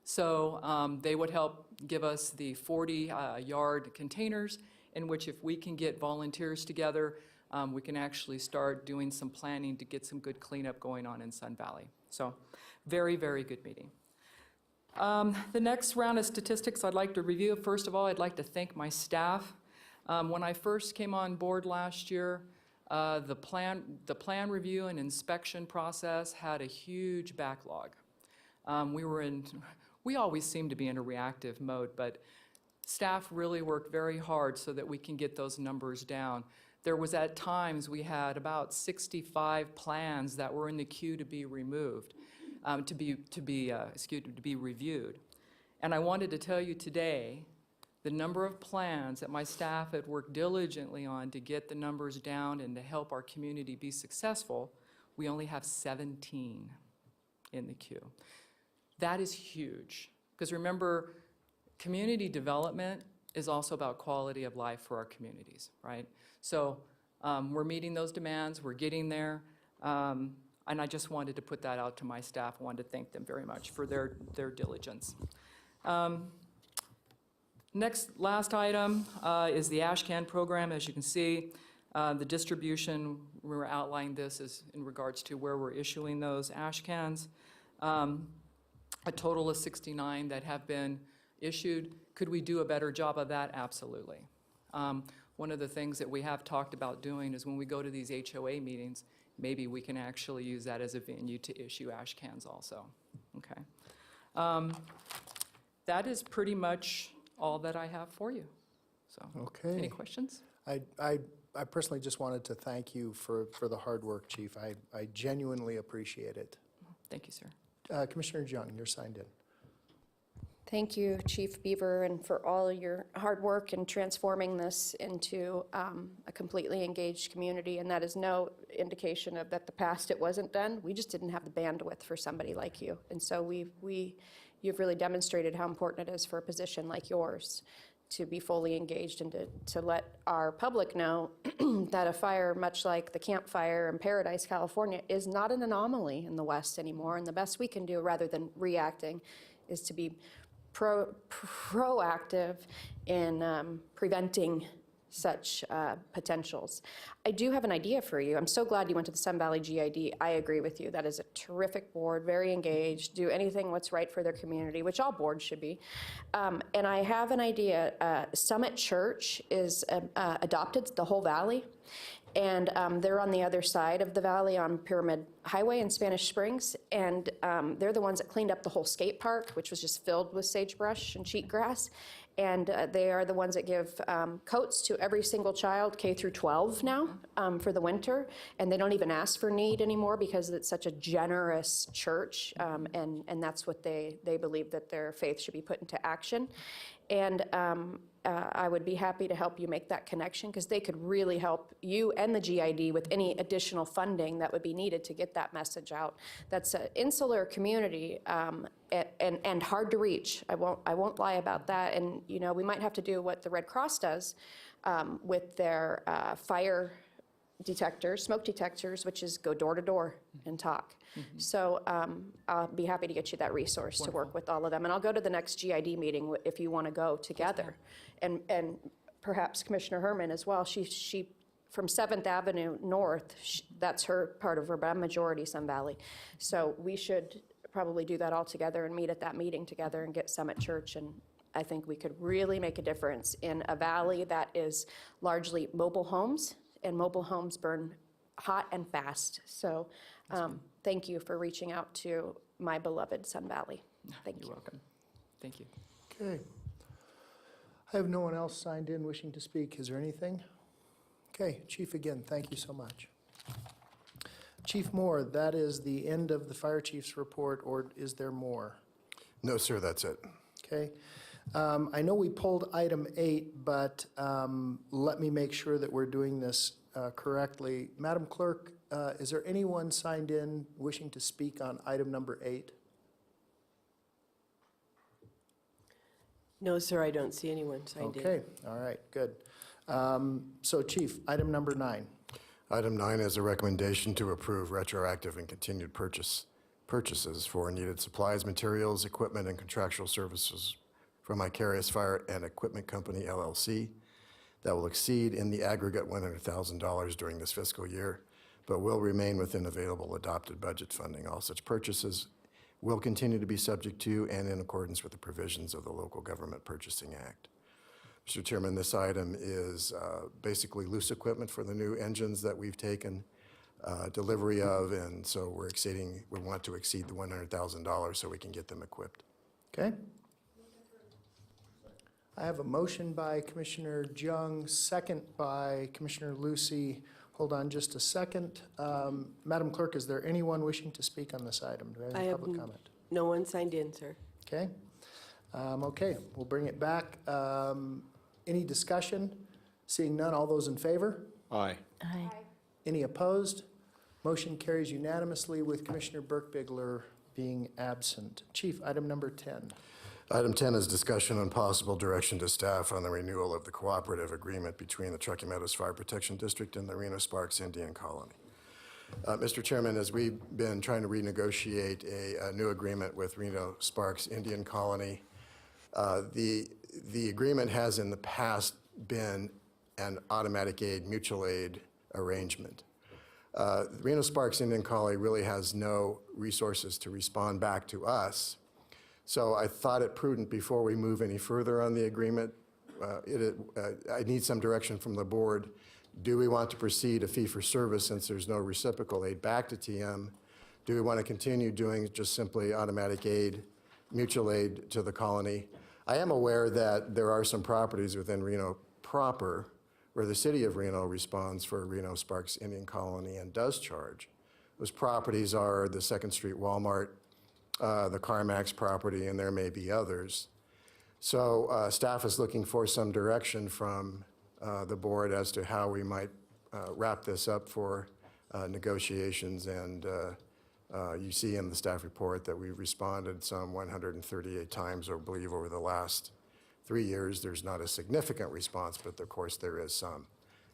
So they would help give us the 40-yard containers in which if we can get volunteers together, we can actually start doing some planning to get some good cleanup going on in Sun Valley. So very, very good meeting. The next round of statistics I'd like to review. First of all, I'd like to thank my staff. When I first came on board last year, the plan review and inspection process had a huge backlog. We always seem to be in a reactive mode, but staff really worked very hard so that we can get those numbers down. There was at times we had about 65 plans that were in the queue to be removed, to be reviewed. And I wanted to tell you today the number of plans that my staff had worked diligently on to get the numbers down and to help our community be successful. We only have 17 in the queue. That is huge, because remember, community development is also about quality of life for our communities, right? So we're meeting those demands, we're getting there, and I just wanted to put that out to my staff. I wanted to thank them very much for their diligence. Last item is the ash can program. As you can see, the distribution, we're outlining this is in regards to where we're issuing those ash cans. A total of 69 that have been issued. Could we do a better job of that? Absolutely. One of the things that we have talked about doing is when we go to these HOA meetings, maybe we can actually use that as a venue to issue ash cans also. Okay. That is pretty much all that I have for you. So, Okay. Any questions? I personally just wanted to thank you for the hard work, Chief. I genuinely appreciate it. Thank you, sir. Commissioner Jung, you're signed in. Thank you, Chief Beaver, and for all your hard work in transforming this into a completely engaged community. And that is no indication of that the past it wasn't done. We just didn't have the bandwidth for somebody like you. And so you've really demonstrated how important it is for a position like yours to be fully engaged and to let our public know that a fire, much like the Camp Fire in Paradise, California, is not an anomaly in the West anymore. And the best we can do, rather than reacting, is to be proactive in preventing such potentials. I do have an idea for you. I'm so glad you went to the Sun Valley GID. I agree with you. That is a terrific board, very engaged, do anything what's right for their community, which all boards should be. And I have an idea. Summit Church is adopted the whole valley. And they're on the other side of the valley on Pyramid Highway in Spanish Springs. And they're the ones that cleaned up the whole skate park, which was just filled with sagebrush and cheatgrass. And they are the ones that give coats to every single child, K through 12 now, for the winter. And they don't even ask for need anymore because it's such a generous church. And that's what they believe, that their faith should be put into action. And I would be happy to help you make that connection, because they could really help you and the GID with any additional funding that would be needed to get that message out. That's an insular community and hard to reach. I won't lie about that. And you know, we might have to do what the Red Cross does with their fire detectors, smoke detectors, which is go door to door and talk. Mm-hmm. So I'll be happy to get you that resource to work with all of them. And I'll go to the next GID meeting if you want to go together. And perhaps Commissioner Herman as well. She from 7th Avenue North, that's her part of her majority, Sun Valley. So we should probably do that all together and meet at that meeting together and get Summit Church. And I think we could really make a difference in a valley that is largely mobile homes, and mobile homes burn hot and fast. So thank you for reaching out to my beloved Sun Valley. Thank you. You're welcome. Thank you. Okay. I have no one else signed in wishing to speak. Is there anything? Okay, Chief, again, thank you so much. Chief Moore, that is the end of the Fire Chief's report, or is there more? No, sir, that's it. Okay. I know we pulled item 8, but let me make sure that we're doing this correctly. Madam Clerk, is there anyone signed in wishing to speak on item number 8? No, sir, I don't see anyone signed in. Okay, all right, good. So Chief, item number 9. Item 9 is a recommendation to approve retroactive and continued purchases for needed supplies, materials, equipment, and contractual services from Vicarious Fire and Equipment Company, LLC, that will exceed in the aggregate $100,000 during this fiscal year, but will remain within available adopted budget funding. All such purchases will continue to be subject to and in accordance with the provisions of the Local Government Purchasing Act. Mr. Chairman, this item is basically loose equipment for the new engines that we've taken delivery of, and so we want to exceed the $100,000 so we can get them equipped. Okay? I have a motion by Commissioner Jung, second by Commissioner Lucy. Hold on just a second. Madam Clerk, is there anyone wishing to speak on this item? Do we have I any have public comment? No one signed in, sir. Okay? Okay, we'll bring it back. Any discussion? Seeing none, all those in favor? Aye. Any opposed? Motion carries unanimously with Commissioner Burke-Bigler being absent. Chief, item number 10. Item 10 is discussion on possible direction to staff on the renewal of the cooperative agreement between the Truckee Meadows Fire Protection District and the Reno Sparks Indian Colony. Mr. Chairman, as we've been trying to renegotiate a new agreement with Reno Sparks Indian Colony, the agreement has in the past been an automatic aid, mutual aid arrangement. Reno Sparks Indian Colony really has no resources to respond back to us. So I thought it prudent before we move any further on the agreement, I need some direction from the board. Do we want to proceed a fee for service since there's no reciprocal aid back to TM? Do we want to continue doing just simply automatic aid, mutual aid to the colony? I am aware that there are some properties within Reno proper where the city of Reno responds for Reno Sparks Indian Colony and does charge. Those properties are the 2nd Street Walmart, the CarMax property, and there may be others. So staff is looking for some direction from the board as to how we might wrap this up for negotiations. And you see in the staff report that we responded some 138 times, I believe, over the last 3 years. There's not a significant response, but of course there is some.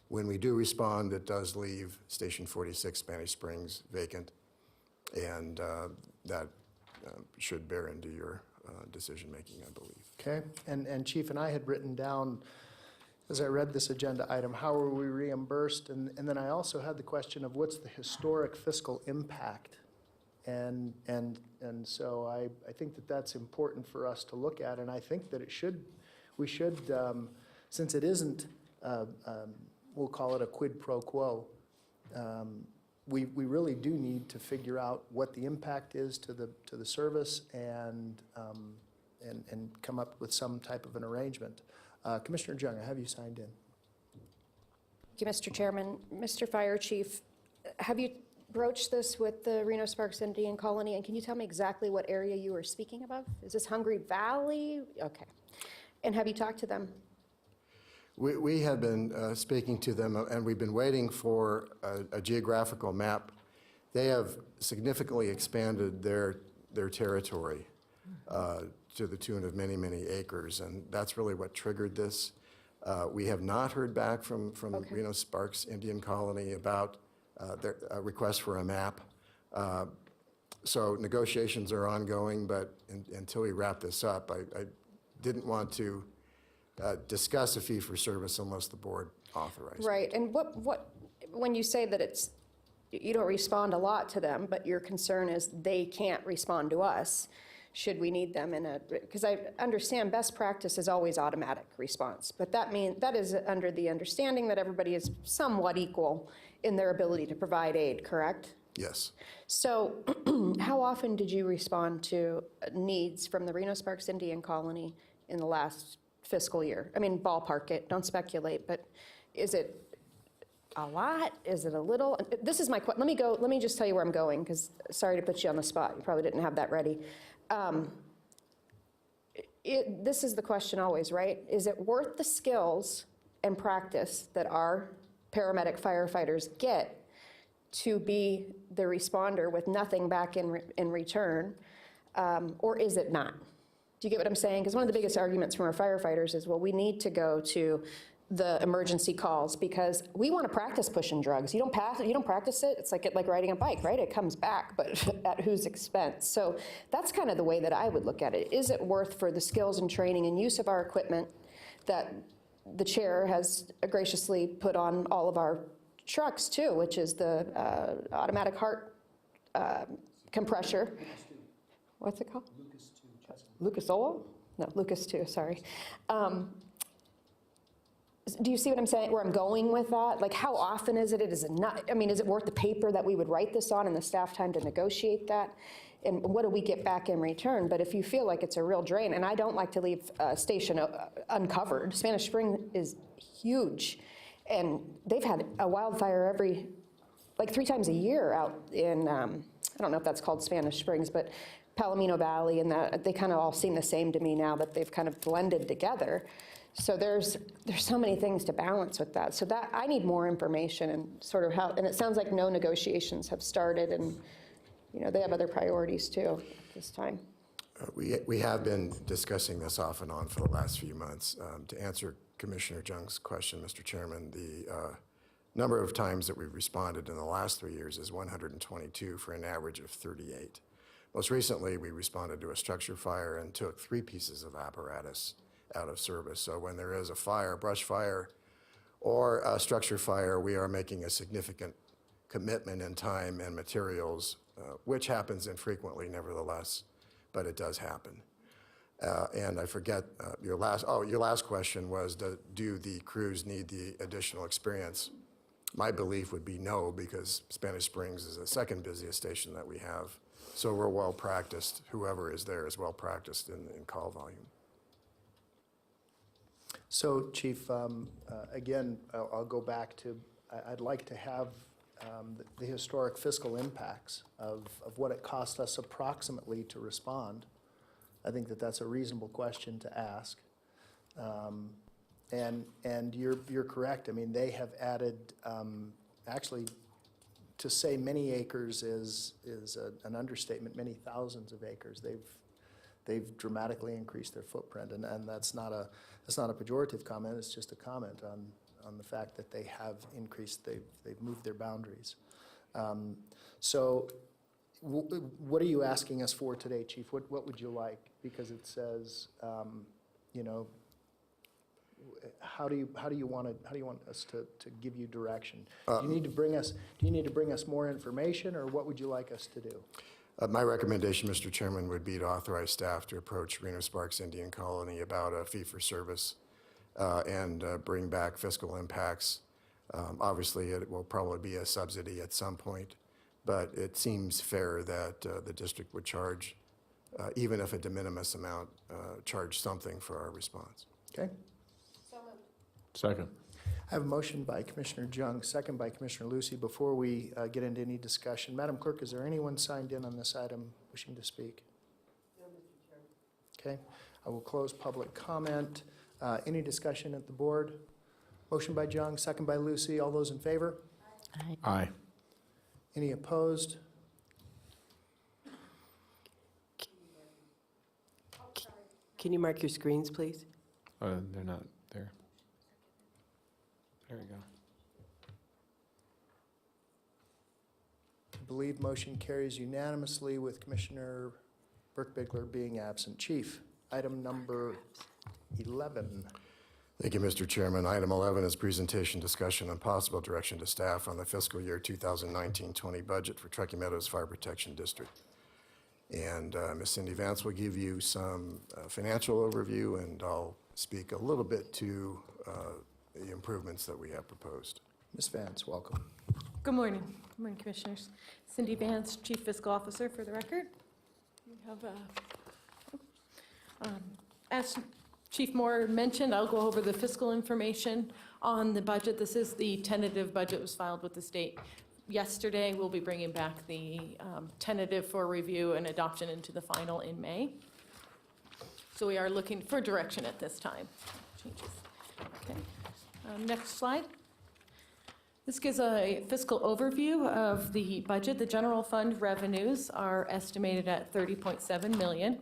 When we do respond, it does leave Station 46 Spanish Springs vacant, and that should bear into your decision-making, I believe. Okay, and Chief and I had written down, as I read this agenda item, how are we reimbursed? And then I also had the question of what's the historic fiscal impact? And so I think that that's important for us to look at, and I think that we should, since it isn't, we'll call it a quid pro quo, we really do need to figure out what the impact is to the service and come up with some type of an arrangement. Commissioner Jung, I have you signed in. Thank you, Mr. Chairman. Mr. Fire Chief, have you broached this with the Reno Sparks Indian Colony, and can you tell me exactly what area you were speaking about? Is this Hungry Valley? Okay. And have you talked to them? We have been speaking to them, and we've been waiting for a geographical map. They have significantly expanded their territory to the tune of many, many acres, and that's really what triggered this. We have not heard back from Okay. Reno Sparks Indian Colony about their request for a map. So negotiations are ongoing, but until we wrap this up, I didn't want to discuss a fee for service unless the board authorized it. Right, and when you say that you don't respond a lot to them, but your concern is they can't respond to us, should we need them because I understand best practice is always automatic response, but that is under the understanding that everybody is somewhat equal in their ability to provide aid, correct? Yes. So how often did you respond to needs from the Reno Sparks Indian Colony in the last fiscal year? I mean, ballpark it, don't speculate, but is it a lot? Is it a little? This is my question. Let me just tell you where I'm going, because sorry to put you on the spot. You probably didn't have that ready. This is the question always, right? Is it worth the skills and practice that our paramedic firefighters get to be the responder with nothing back in return, or is it not? Do you get what I'm saying? Because one of the biggest arguments from our firefighters is, well, we need to go to the emergency calls because we want to practice pushing drugs. You don't practice it, it's like riding a bike, right? It comes back, but at whose expense? So that's kind of the way that I would look at it. Is it worth for the skills and training and use of our equipment that the chair has graciously put on all of our trucks too, which is the automatic heart compressor. What's it called? Lucas Oil? No, Lucas 2, sorry. Do you see what I'm saying, where I'm going with that? Like, how often is it? Is it not, I mean, is it worth the paper that we would write this on and the staff time to negotiate that? And what do we get back in return? But if you feel like it's a real drain, and I don't like to leave a station uncovered. Spanish Spring is huge, and they've had a wildfire like 3 times a year out in, I don't know if that's called Spanish Springs, but Palomino Valley, and they kind of all seem the same to me now that they've kind of blended together. So there's so many things to balance with that. So that I need more information and sort of how, and it sounds like no negotiations have started, and they have other priorities too at this time. We have been discussing this off and on for the last few months. To answer Commissioner Jung's question, Mr. Chairman, the number of times that we've responded in the last 3 years is 122 for an average of 38. Most recently, we responded to a structure fire and took 3 pieces of apparatus out of service. So when there is a fire, brush fire, or a structure fire, we are making a significant commitment in time and materials, which happens infrequently nevertheless, but it does happen. And I forget your last question was, do the crews need the additional experience? My belief would be no, because Spanish Springs is the second busiest station that we have. So we're well practiced. Whoever is there is well practiced in call volume. So, Chief, again, I'll go back to, I'd like to have the historic fiscal impacts of what it cost us approximately to respond. I think that's a reasonable question to ask. And you're correct. I mean, they have added, actually, to say many acres is an understatement, many thousands of acres. They've dramatically increased their footprint, and that's not a pejorative comment. It's just a comment on the fact that they have increased. They've moved their boundaries. So, what are you asking us for today, Chief? What would you like? Because it says, how do you want us to give you direction? Do you need to bring us more information, or what would you like us to do? My recommendation, Mr. Chairman, would be to authorize staff to approach Reno Sparks Indian Colony about a fee-for-service and bring back fiscal impacts. Obviously, it will probably be a subsidy at some point, but it seems fair that the district would charge, even if a de minimis amount, charge something for our response. Okay. Second. I have a motion by Commissioner Jung, second by Commissioner Lucy. Before we get into any discussion, Madam Clerk, is there anyone signed in on this item wishing to speak? No, Mr. Chairman. Okay. I will close public comment. Any discussion at the board? Motion by Jung, second by Lucy. All those in favor? Aye. Any opposed? Can you mark your screens, please? They're not there. There we go. I believe motion carries unanimously with Commissioner Burke-Bigler being absent. Chief, item number 11. Thank you, Mr. Chairman. Item 11 is presentation, discussion, and possible direction to staff on the fiscal year 2019-20 budget for Truckee Meadows Fire Protection District. And Ms. Cindy Vance will give you some financial overview, and I'll speak a little bit to the improvements that we have proposed. Ms. Vance, welcome. Good morning. Good morning, Commissioners. Cindy Vance, Chief Fiscal Officer, for the record. We have, as Chief Moore mentioned, I'll go over the fiscal information on the budget. This is the tentative budget was filed with the state yesterday. We'll be bringing back the tentative for review and adoption into the final in May. So we are looking for direction at this time. Changes. Okay. Next slide. This gives a fiscal overview of the budget. The general fund revenues are estimated at $30.7 million.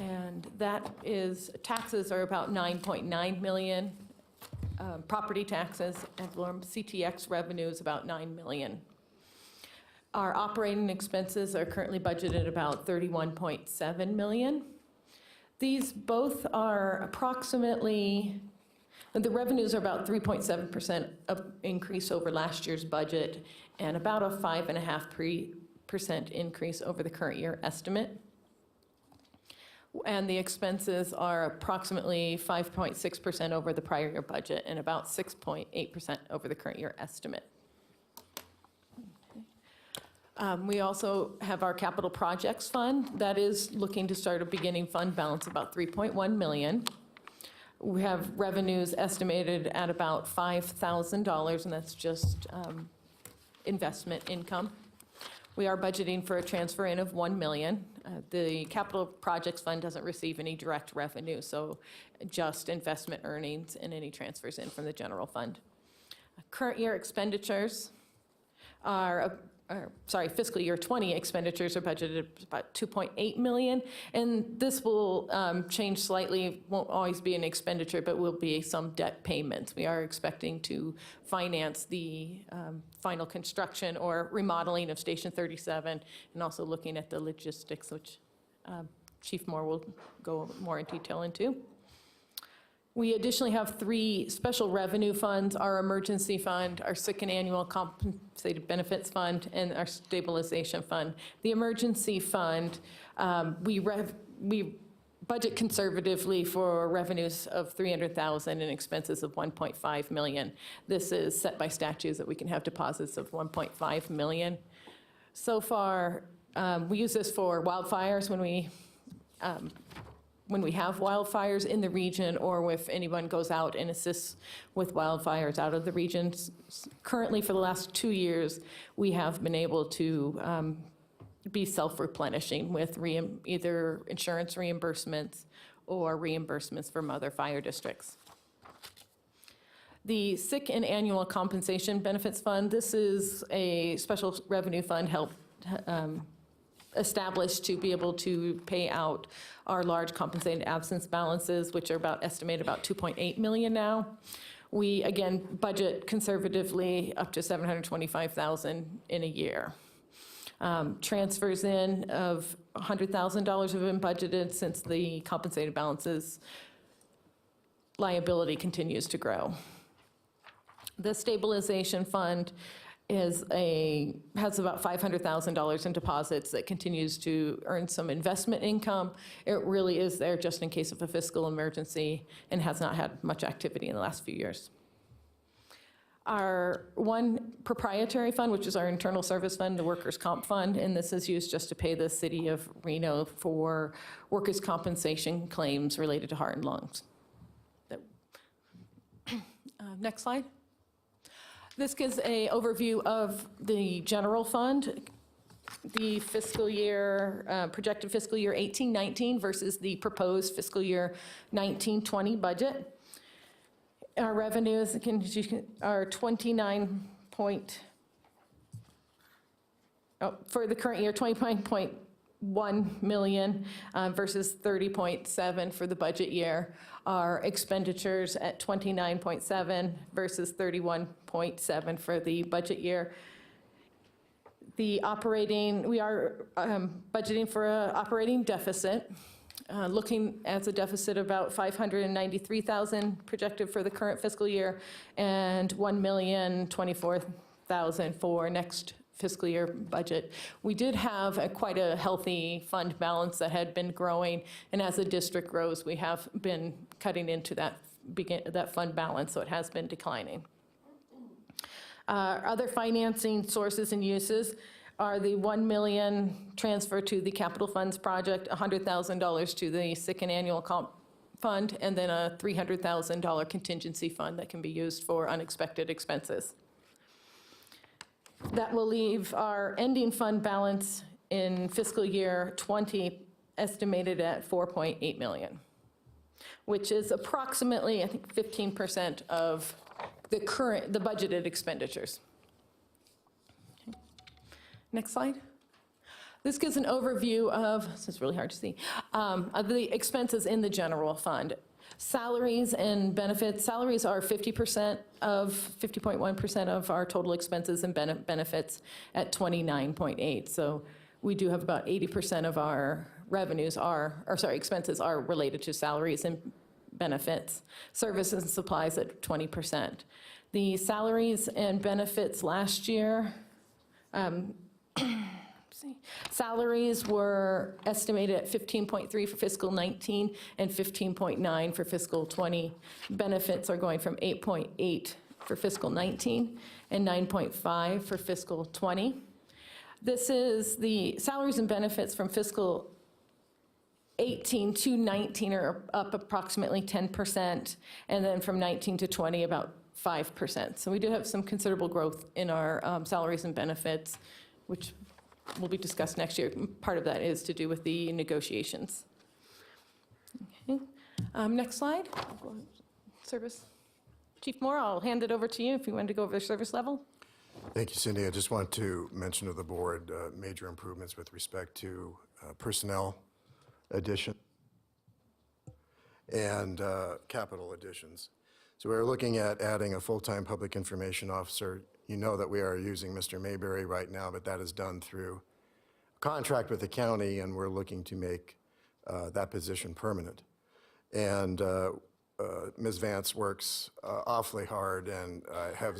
And that is, taxes are about 9.9 million, property taxes, and CTX revenue is about 9 million. Our operating expenses are currently budgeted about 31.7 million. These both are approximately, the revenues are about 3.7% of increase over last year's budget, and about a 5.5% increase over the current year estimate. And the expenses are approximately 5.6% over the prior year budget and about 6.8% over the current year estimate. We also have our capital projects fund that is looking to start a beginning fund balance of about 3.1 million. We have revenues estimated at about $5,000, and that's just investment income. We are budgeting for a transfer in of 1 million. The capital projects fund doesn't receive any direct revenue, so just investment earnings and any transfers in from the general fund. Current year expenditures are, fiscal year 20 expenditures are budgeted about 2.8 million, and this will change slightly. Won't always be an expenditure, but will be some debt payments. We are expecting to finance the final construction or remodeling of Station 37, and also looking at the logistics, which Chief Moore will go more in detail into. We additionally have 3 special revenue funds: our emergency fund, our sick and annual compensated benefits fund, and our stabilization fund. The emergency fund, we budget conservatively for revenues of $300,000 and expenses of $1.5 million. This is set by statutes that we can have deposits of $1.5 million. So far, we use this for wildfires when we have wildfires in the region, or if anyone goes out and assists with wildfires out of the region. Currently, for the last 2 years, we have been able to be self-replenishing with either insurance reimbursements or reimbursements from other fire districts. The sick and annual compensation benefits fund, this is a special revenue fund established to be able to pay out our large compensated absence balances, which are estimated about 2.8 million now. We, again, budget conservatively up to $725,000 in a year. Transfers in of $100,000 have been budgeted since the compensated balances liability continues to grow. The stabilization fund has about $500,000 in deposits that continues to earn some investment income. It really is there just in case of a fiscal emergency and has not had much activity in the last few years. Our one proprietary fund, which is our internal service fund, the workers' comp fund, and this is used just to pay the city of Reno for workers' compensation claims related to heart and lungs. Next slide. This gives an overview of the general fund, the fiscal year, projected fiscal year 18-19 versus the proposed fiscal year 19-20 budget. Our revenues are for the current year, 29.1 million versus 30.7 for the budget year. Our expenditures at 29.7 versus 31.7 for the budget year. The operating, we are budgeting for an operating deficit, looking at a deficit about 593,000 projected for the current fiscal year and 1,024,000 for next fiscal year budget. We did have quite a healthy fund balance that had been growing, and as the district grows, we have been cutting into that fund balance, so it has been declining. Other financing sources and uses are the 1 million transfer to the capital funds project, $100,000 to the sick and annual comp fund, and then a $300,000 contingency fund that can be used for unexpected expenses. That will leave our ending fund balance in fiscal year 20 estimated at 4.8 million, which is approximately, I think, 15% of the budgeted expenditures. Okay. Next slide. This gives an overview of, this is really hard to see, of the expenses in the general fund. Salaries and benefits, salaries are 50.1% of our total expenses and benefits at 29.8. So we do have about 80% of our revenues expenses are related to salaries and benefits. Services and supplies at 20%. The salaries and benefits last year, salaries were estimated at 15.3 for fiscal 19 and 15.9 for fiscal 20. Benefits are going from 8.8 for fiscal 19 and 9.5 for fiscal 20. This is the salaries and benefits from fiscal 18 to 19 are up approximately 10%, and then from 19 to 20, about 5%. So we do have some considerable growth in our salaries and benefits, which will be discussed next year. Part of that is to do with the negotiations. Okay. Next slide. I'll go ahead. Service. Chief Moore, I'll hand it over to you if you want to go over the service level. Thank you, Cindy. I just want to mention to the board major improvements with respect to personnel addition and capital additions. So we're looking at adding a full-time public information officer. You know that we are using Mr. Mayberry right now, but that is done through a contract with the county, and we're looking to make that position permanent. And Ms. Vance works awfully hard, and I have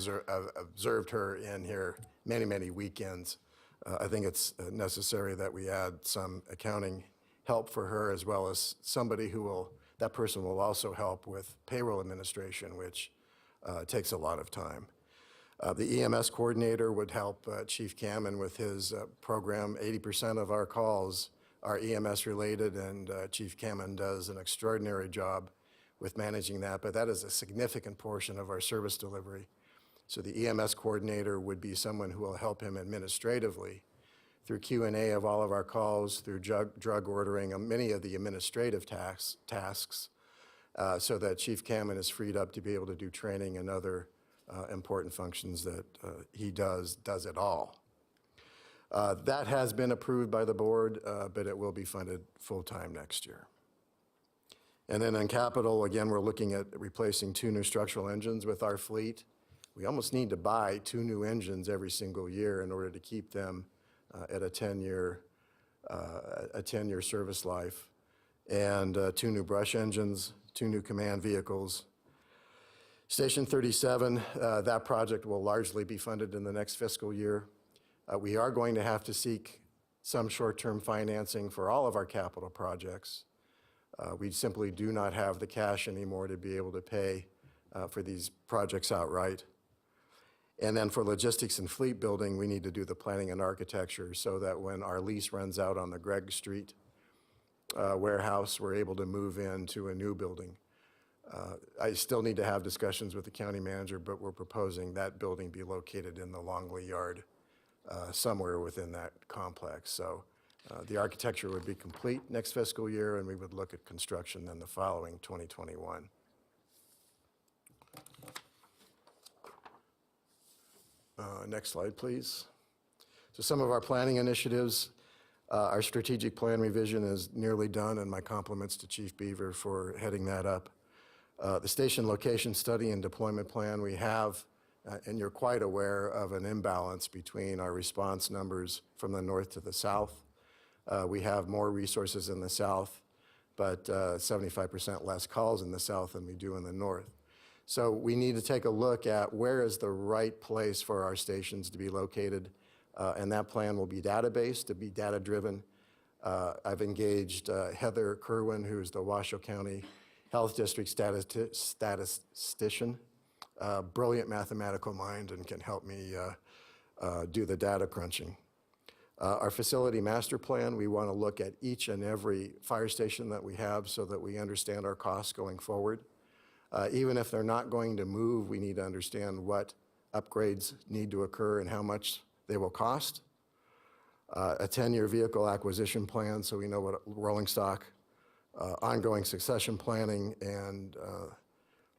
observed her in here many, many weekends. I think it's necessary that we add some accounting help for her, as well as somebody that person will also help with payroll administration, which takes a lot of time. The EMS coordinator would help Chief Cammon with his program. 80% of our calls are EMS related, and Chief Cammon does an extraordinary job with managing that, but that is a significant portion of our service delivery. So the EMS coordinator would be someone who will help him administratively through Q&A of all of our calls, through drug ordering, many of the administrative tasks, so that Chief Cammon is freed up to be able to do training and other important functions that he does it all. That has been approved by the board, but it will be funded full-time next year. And then on capital, again, we're looking at replacing 2 new structural engines with our fleet. We almost need to buy 2 new engines every single year in order to keep them at a 10-year service life. And 2 new brush engines, 2 new command vehicles. Station 37, that project will largely be funded in the next fiscal year. We are going to have to seek some short-term financing for all of our capital projects. We simply do not have the cash anymore to be able to pay for these projects outright. And then for logistics and fleet building, we need to do the planning and architecture so that when our lease runs out on the Gregg Street warehouse, we're able to move into a new building. I still need to have discussions with the county manager, but we're proposing that building be located in the Longley Yard, somewhere within that complex. So the architecture would be complete next fiscal year, and we would look at construction then the following 2021. Next slide, please. So some of our planning initiatives, our strategic plan revision is nearly done, and my compliments to Chief Beaver for heading that up. The station location study and deployment plan, we have, and you're quite aware of an imbalance between our response numbers from the north to the south. We have more resources in the south, but 75% less calls in the south than we do in the north. So we need to take a look at where is the right place for our stations to be located, and that plan will be database, to be data-driven. I've engaged Heather Kerwin, who's the Washoe County Health District statistician, brilliant mathematical mind, and can help me do the data crunching. Our facility master plan, we want to look at each and every fire station that we have so that we understand our costs going forward. Even if they're not going to move, we need to understand what upgrades need to occur and how much they will cost. A 10-year vehicle acquisition plan so we know what rolling stock, ongoing succession planning, and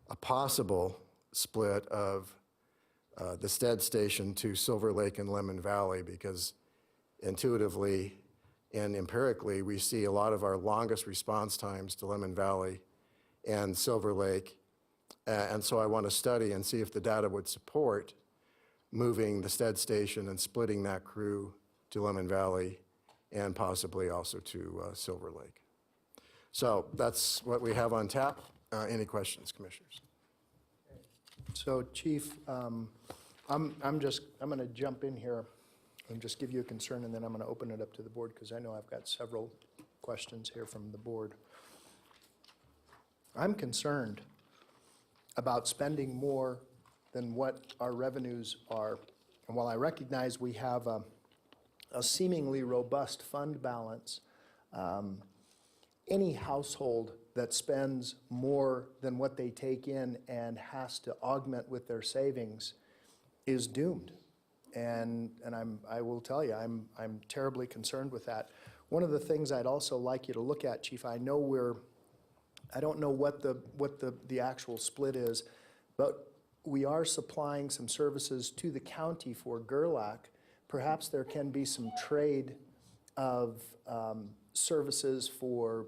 a possible split of the Stead station to Silver Lake and Lemon Valley, because intuitively And empirically, we see a lot of our longest response times to Lemon Valley and Silver Lake. And so I want to study and see if the data would support moving the Stead Station and splitting that crew to Lemon Valley and possibly also to Silver Lake. So that's what we have on tap. Any questions, commissioners? So Chief, I'm going to jump in here and just give you a concern, and then I'm going to open it up to the board because I know I've got several questions here from the board. I'm concerned about spending more than what our revenues are. And while I recognize we have a seemingly robust fund balance, any household that spends more than what they take in and has to augment with their savings is doomed. And I will tell you, I'm terribly concerned with that. One of the things I'd also like you to look at, Chief, I don't know what the actual split is, but we are supplying some services to the county for Gerlach. Perhaps there can be some trade of services for,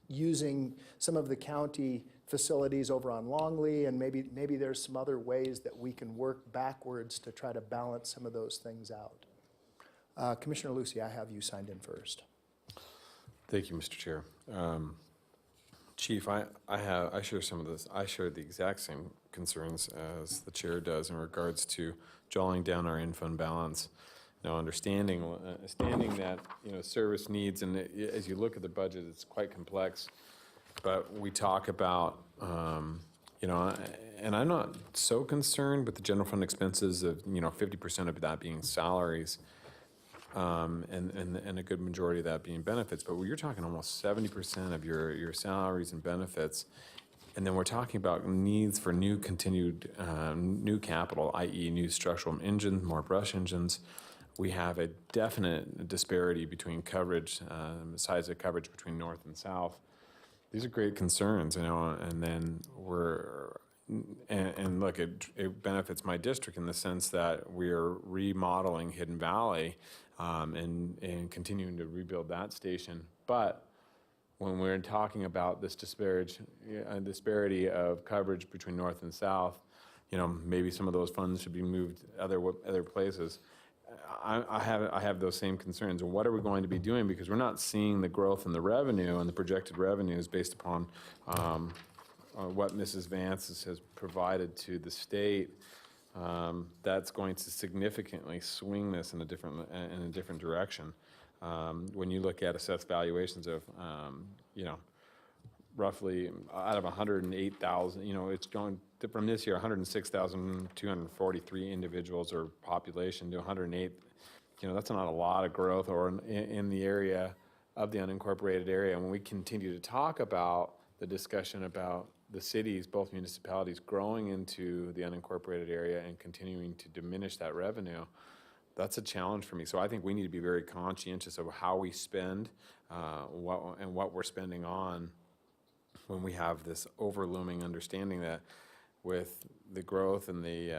using some of the county facilities over on Longley, and maybe there's some other ways that we can work backwards to try to balance some of those things out. Commissioner Lucy, I have you signed in first. Thank you, Mr. Chair. Chief, I share some of this. I share the exact same concerns as the chair does in regards to drawing down our in-fund balance. Now, understanding that service needs, and as you look at the budget, it's quite complex. But we talk about and I'm not so concerned with the general fund expenses of 50% of that being salaries. And a good majority of that being benefits, but you're talking almost 70% of your salaries and benefits, and then we're talking about needs for new capital, i.e. new structural engines, more brush engines. We have a definite disparity between coverage, size of coverage between north and south. These are great concerns, and then and look, it benefits my district in the sense that we're remodeling Hidden Valley and continuing to rebuild that station. But when we're talking about this disparity of coverage between north and south, maybe some of those funds should be moved other places. I have those same concerns. And what are we going to be doing? Because we're not seeing the growth in the revenue and the projected revenues based upon what Mrs. Vance has provided to the state. That's going to significantly swing this in a different direction. When you look at assessed valuations of, roughly out of 108,000, it's going from this year 106,243 individuals or population to 108. That's not a lot of growth, or in the area of the unincorporated area. And when we continue to talk about the discussion about the cities, both municipalities, growing into the unincorporated area and continuing to diminish that revenue, that's a challenge for me. So I think we need to be very conscientious of how we spend what we're spending on when we have this overlooming understanding that with the growth and the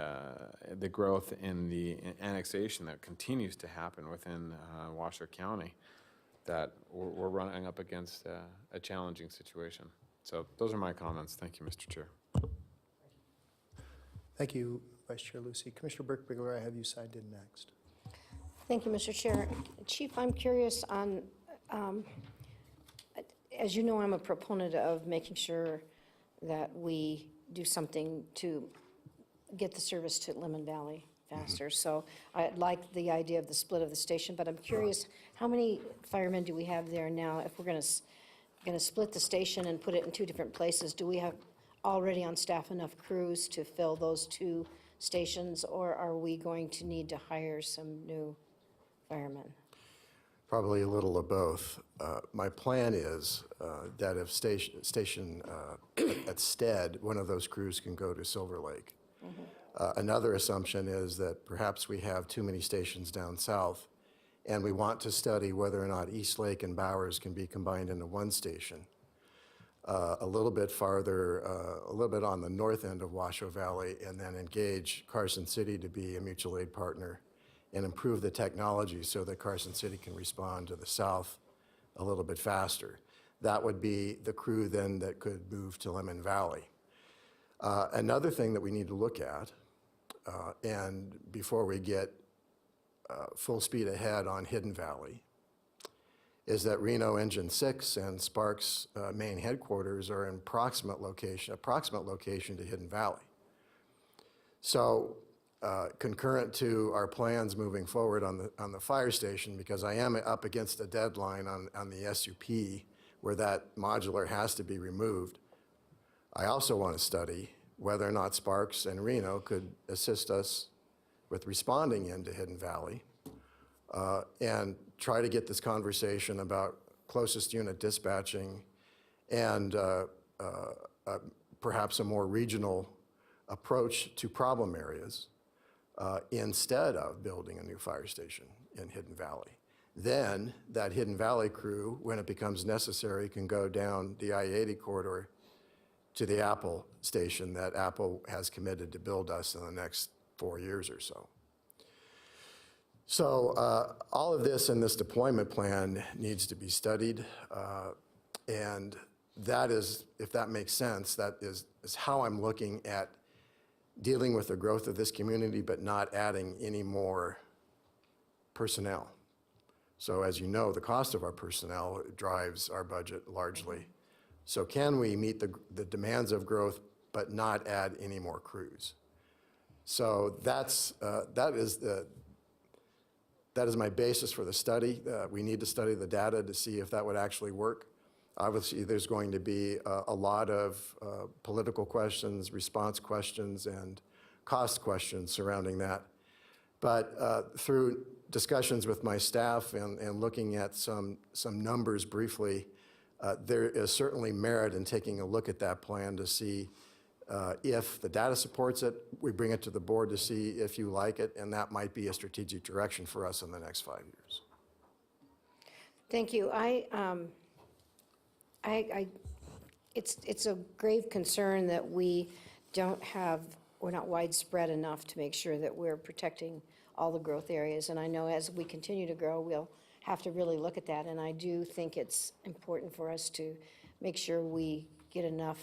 annexation that continues to happen within Washoe County, that we're running up against a challenging situation. So those are my comments. Thank you, Mr. Chair. Thank you, Vice Chair Lucy. Commissioner Burke-Bigler, I have you signed in next. Thank you, Mr. Chair. Chief, I'm curious on, as you know, I'm a proponent of making sure that we do something to get the service to Lemon Valley faster. So I like the idea of the split of the station, but I'm curious, how many firemen do we have there now? If we're going to split the station and put it in two different places, do we have already on staff enough crews to fill those two stations, or are we going to need to hire some new firemen? Probably a little of both. My plan is that if station at Stead, one of those crews can go to Silver Lake. Another assumption is that perhaps we have too many stations down south, and we want to study whether or not East Lake and Bowers can be combined into one station. A little bit farther, a little bit on the north end of Washoe Valley, and then engage Carson City to be a mutual aid partner and improve the technology so that Carson City can respond to the south a little bit faster. That would be the crew then that could move to Lemon Valley. Another thing that we need to look at, and before we get full speed ahead on Hidden Valley, is that Reno Engine 6 and Sparks main headquarters are in approximate location to Hidden Valley. So concurrent to our plans moving forward on the fire station, because I am up against a deadline on the SUP where that modular has to be removed, I also want to study whether or not Sparks and Reno could assist us with responding into Hidden Valley and try to get this conversation about closest unit dispatching and perhaps a more regional approach to problem areas instead of building a new fire station in Hidden Valley. Then that Hidden Valley crew, when it becomes necessary, can go down the I-80 corridor to the Apple station that Apple has committed to build us in the next 4 years or so. So all of this in this deployment plan needs to be studied, and that is, if that makes sense, that is how I'm looking at dealing with the growth of this community, but not adding any more personnel. So as you know, the cost of our personnel drives our budget largely. So can we meet the demands of growth, but not add any more crews? So that is my basis for the study. We need to study the data to see if that would actually work. Obviously, there's going to be a lot of political questions, response questions, and cost questions surrounding that. But through discussions with my staff and looking at some numbers briefly, there is certainly merit in taking a look at that plan to see if the data supports it. We bring it to the board to see if you like it, and that might be a strategic direction for us in the next 5 years. Thank you. It's a grave concern that we're not widespread enough to make sure that we're protecting all the growth areas. And I know as we continue to grow, we'll have to really look at that. And I do think it's important for us to make sure we get enough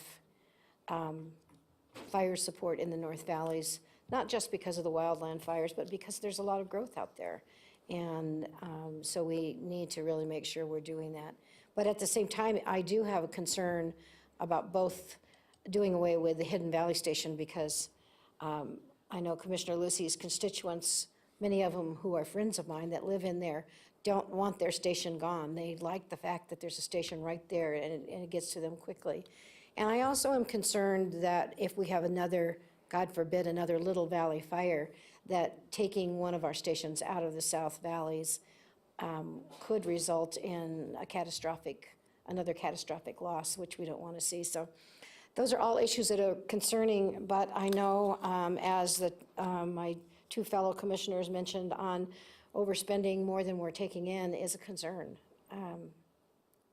fire support in the North Valleys, not just because of the wildland fires, but because there's a lot of growth out there. And so we need to really make sure we're doing that. But at the same time, I do have a concern about both doing away with the Hidden Valley Station because I know Commissioner Lucy's constituents, many of them who are friends of mine that live in there, don't want their station gone. They like the fact that there's a station right there and it gets to them quickly. And I also am concerned that if we have another, God forbid, another Little Valley fire, that taking one of our stations out of the South Valleys could result in another catastrophic loss, which we don't want to see. So those are all issues that are concerning, but I know as my two fellow commissioners mentioned on overspending more than we're taking in is a concern.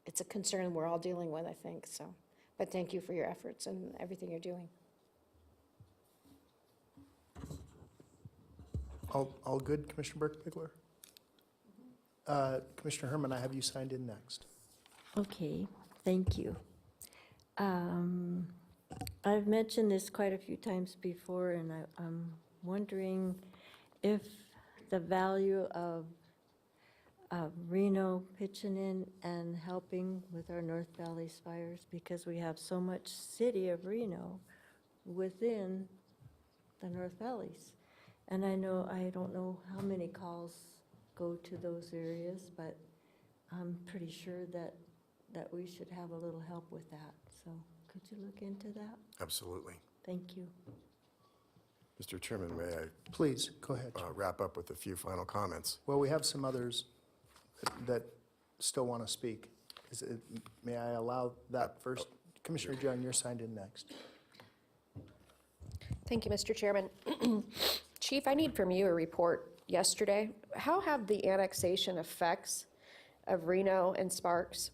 It's a concern we're all dealing with, I think. So, but thank you for your efforts and everything you're doing. All good, Commissioner Burke-Bigler? Commissioner Herman, I have you signed in next. Okay, thank you. I've mentioned this quite a few times before, and I'm wondering if the value of Reno pitching in and helping with our North Valley fires, because we have so much city of Reno within the North Valleys. And I don't know how many calls go to those areas, but I'm pretty sure that we should have a little help with that. So could you look into that? Absolutely. Thank you. Mr. Chairman, may I Please, go ahead. wrap up with a few final comments? Well, we have some others that still want to speak. May I allow that first? Commissioner Jung, you're signed in next. Thank you, Mr. Chairman. Chief, I need from you a report yesterday. How have the annexation effects of Reno and Sparks?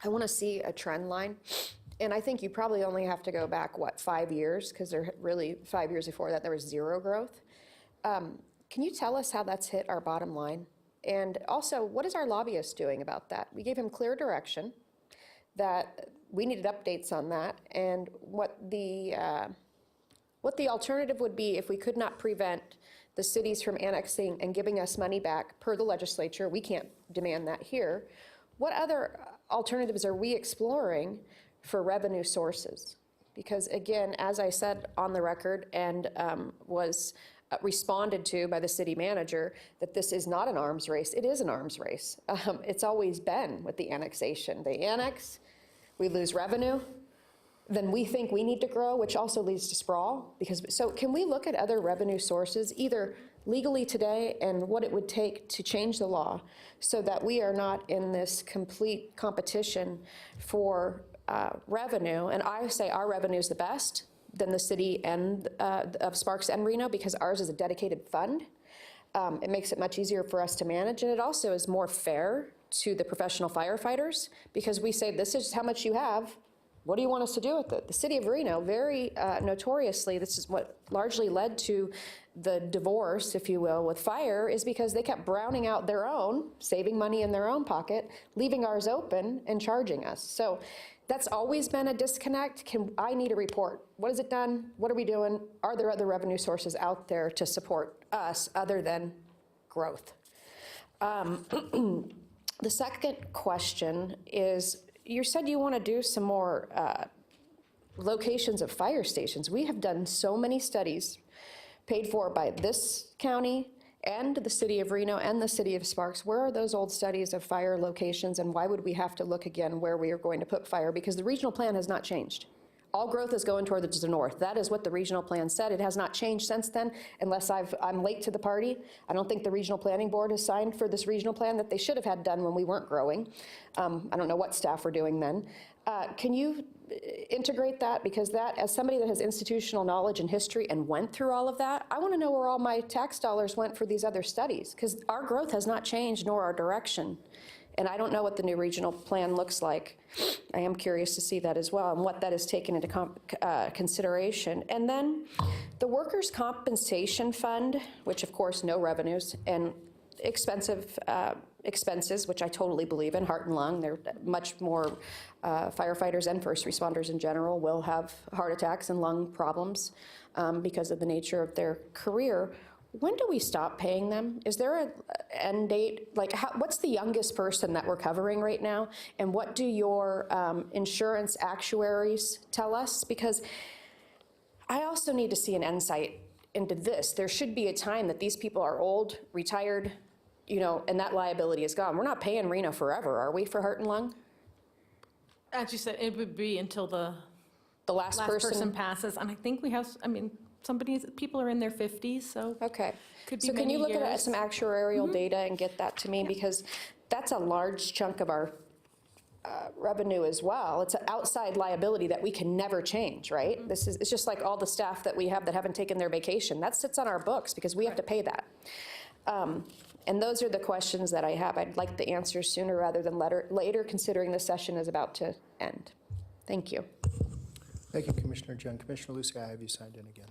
I want to see a trend line. And I think you probably only have to go back, 5 years? Because they're really 5 years before that, there was zero growth. Can you tell us how that's hit our bottom line? And also, what is our lobbyist doing about that? We gave him clear direction that we needed updates on that, and what the alternative would be if we could not prevent the cities from annexing and giving us money back per the legislature. We can't demand that here. What other alternatives are we exploring for revenue sources? Because again, as I said on the record and was responded to by the city manager, that this is not an arms race. It is an arms race. It's always been with the annexation. They annex, we lose revenue, then we think we need to grow, which also leads to sprawl. So can we look at other revenue sources, either legally today and what it would take to change the law so that we are not in this complete competition for revenue? And I say our revenue is the best than the city and of Sparks and Reno, because ours is a dedicated fund. It makes it much easier for us to manage, and it also is more fair to the professional firefighters, because we say, this is how much you have. What do you want us to do with it? The city of Reno, very notoriously, this is what largely led to the divorce, if you will, with fire, is because they kept browning out their own, saving money in their own pocket, leaving ours open and charging us. So that's always been a disconnect. I need a report. What has it done? What are we doing? Are there other revenue sources out there to support us other than growth? The second question is, you said you want to do some more locations of fire stations. We have done so many studies paid for by this county and the city of Reno and the city of Sparks. Where are those old studies of fire locations, and why would we have to look again where we are going to put fire? Because the regional plan has not changed. All growth is going towards the north. That is what the regional plan said. It has not changed since then, unless I'm late to the party. I don't think the regional planning board has signed for this regional plan that they should have had done when we weren't growing. I don't know what staff were doing then. Can you integrate that? Because that, as somebody that has institutional knowledge and history and went through all of that, I want to know where all my tax dollars went for these other studies, because our growth has not changed, nor our direction. And I don't know what the new regional plan looks like. I am curious to see that as well, and what that is taken into consideration. And then the workers' compensation fund, which of course no revenues, and expensive expenses, which I totally believe in, heart and lung. They're much more, firefighters and first responders in general will have heart attacks and lung problems because of the nature of their career. When do we stop paying them? Is there an end date? Like, what's the youngest person that we're covering right now? And what do your insurance actuaries tell us? Because I also need to see an insight into this. There should be a time that these people are old, retired, you know, and that liability is gone. We're not paying Reno forever, are we, for heart and lung? As you said, it would be until the last person passes. And I think we have, people are in their 50s, so. Okay. Could be So can you many look at years. some actuarial data and get that to me? Because that's a large chunk of our revenue as well. It's an outside liability that we can never change, right? It's just like all the staff that we have that haven't taken their vacation. That sits on our books because we have to pay that. And those are the questions that I have. I'd like the answers sooner rather than later, considering the session is about to end. Thank you. Thank you, Commissioner Jung. Commissioner Lucy, I have you signed in again.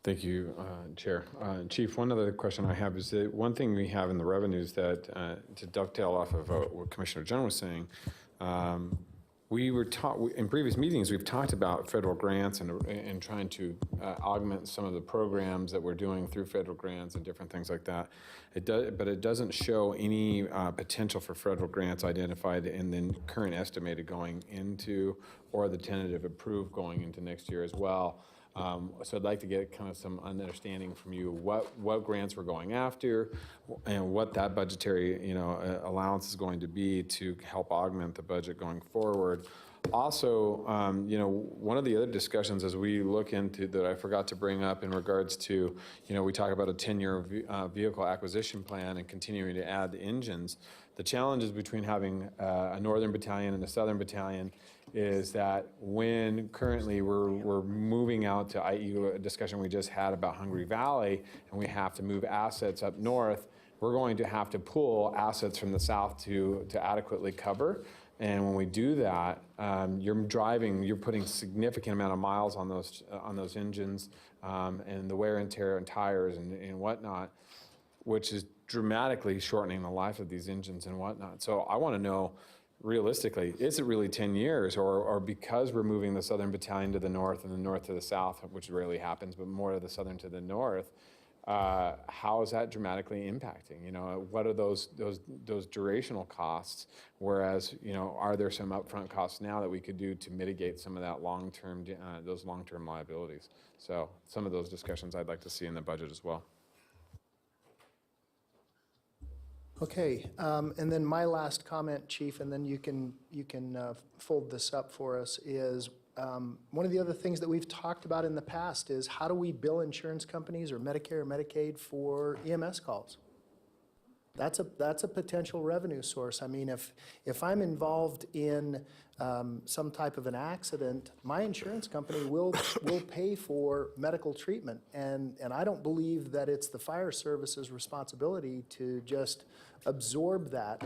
Thank you, Chair. Chief, one other question I have is that one thing we have in the revenues that, to dovetail off of what Commissioner Jung was saying, we were in previous meetings, we've talked about federal grants and trying to augment some of the programs that we're doing through federal grants and different things like that. But it doesn't show any potential for federal grants identified in the current estimated going into, or the tentative approved going into next year as well. So I'd like to get kind of some understanding from you what grants we're going after and what that budgetary allowance is going to be to help augment the budget going forward. Also, one of the other discussions as we look into that I forgot to bring up in regards to, we talk about a 10-year vehicle acquisition plan and continuing to add the engines. The challenges between having a northern battalion and a southern battalion is that when currently we're moving out to, i.e. a discussion we just had about Hungry Valley, and we have to move assets up north, we're going to have to pull assets from the south to adequately cover And when we do that, you're putting significant amount of miles on those engines, and the wear and tear on tires and whatnot, which is dramatically shortening the life of these engines and whatnot. So I want to know, realistically, is it really 10 years, or because we're moving the Southern Battalion to the north and the north to the south, which rarely happens, but more of the Southern to the north, how is that dramatically impacting? You know, what are those durational costs? Whereas, you know, are there some upfront costs now that we could do to mitigate some of that long-term, those long-term liabilities? So some of those discussions I'd like to see in the budget as well. Okay, and then my last comment, Chief, and then you can fold this up for us, is one of the other things that we've talked about in the past is how do we bill insurance companies or Medicare or Medicaid for EMS calls? That's a potential revenue source. I mean, if I'm involved in some type of an accident, my insurance company will pay for medical treatment, and I don't believe that it's the fire service's responsibility to just absorb that.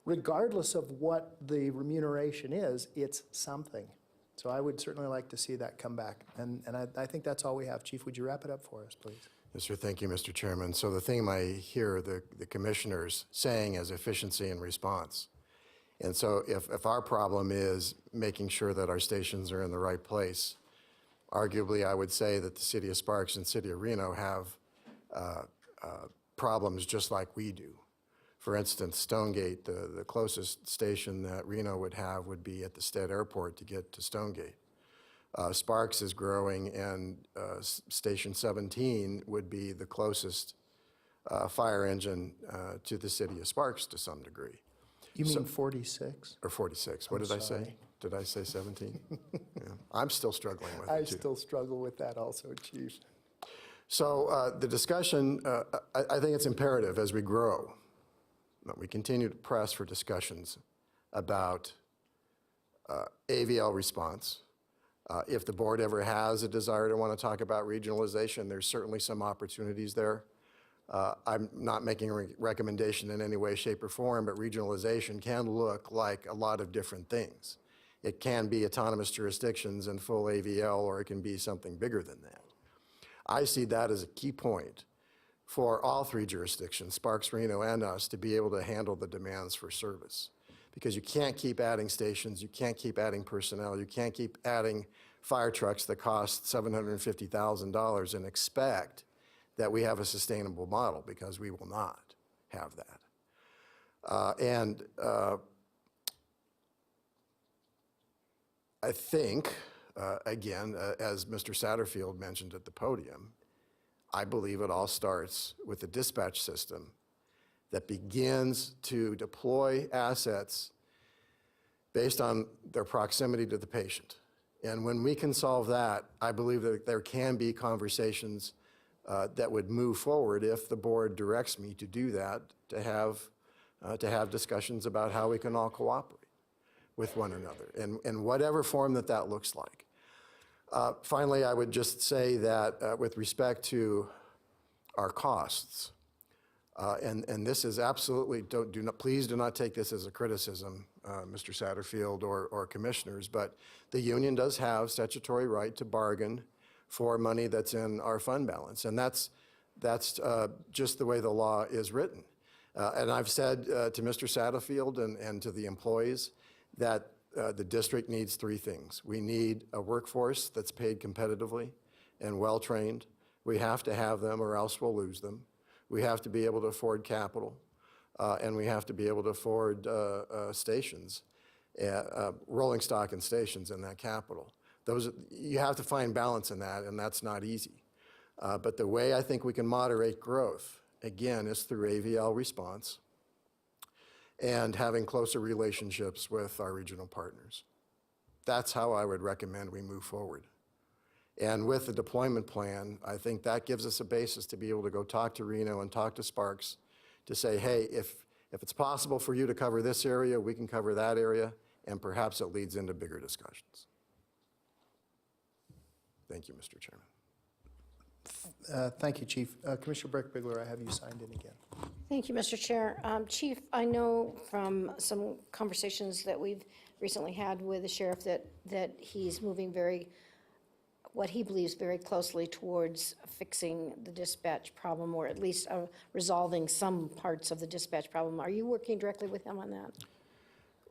Regardless of what the remuneration is, it's something. So I would certainly like to see that come back, and I think that's all we have. Chief, would you wrap it up for us, please? Yes, sir. Thank you, Mr. Chairman. So the theme I hear the commissioners saying is efficiency and response. And so if our problem is making sure that our stations are in the right place, arguably I would say that the city of Sparks and city of Reno have problems just like we do. For instance, Stonegate, the closest station that Reno would have would be at the Stead Airport to get to Stonegate. Sparks is growing, and Station 17 would be the closest fire engine to the city of Sparks to some degree. You mean 46? Or 46. What did I say? Did I say 17? Yeah. I'm still struggling with it, I too. still struggle with that also, Chief. So the discussion, I think it's imperative as we grow that we continue to press for discussions about AVL response. If the board ever has a desire to want to talk about regionalization, there's certainly some opportunities there. I'm not making a recommendation in any way, shape, or form, but regionalization can look like a lot of different things. It can be autonomous jurisdictions and full AVL, or it can be something bigger than that. I see that as a key point for all three jurisdictions, Sparks, Reno, and us, to be able to handle the demands for service. Because you can't keep adding stations, you can't keep adding personnel, you can't keep adding fire trucks that cost $750,000 and expect that we have a sustainable model, because we will not have that. I think, again, as Mr. Satterfield mentioned at the podium, I believe it all starts with a dispatch system that begins to deploy assets based on their proximity to the patient. And when we can solve that, I believe that there can be conversations that would move forward if the board directs me to do that, to have discussions about how we can all cooperate with one another in whatever form that looks like. Finally, I would just say that with respect to our costs, and this is absolutely, please do not take this as a criticism, Mr. Satterfield or commissioners, but the union does have statutory right to bargain for money that's in our fund balance, and that's just the way the law is written. And I've said to Mr. Satterfield and to the employees that the district needs three things. We need a workforce that's paid competitively and well-trained. We have to have them, or else we'll lose them. We have to be able to afford capital, and we have to be able to afford stations, rolling stock and stations in that capital. You have to find balance in that, and that's not easy. But the way I think we can moderate growth, again, is through AVL response and having closer relationships with our regional partners. That's how I would recommend we move forward. And with the deployment plan, I think that gives us a basis to be able to go talk to Reno and talk to Sparks to say, hey, if it's possible for you to cover this area, we can cover that area, and perhaps it leads into bigger discussions. Thank you, Mr. Chairman. Thank you, Chief. Commissioner Burke-Bigler, I have you signed in again. Thank you, Mr. Chair. Chief, I know from some conversations that we've recently had with the sheriff that he's moving what he believes very closely towards fixing the dispatch problem, or at least resolving some parts of the dispatch problem. Are you working directly with him on that?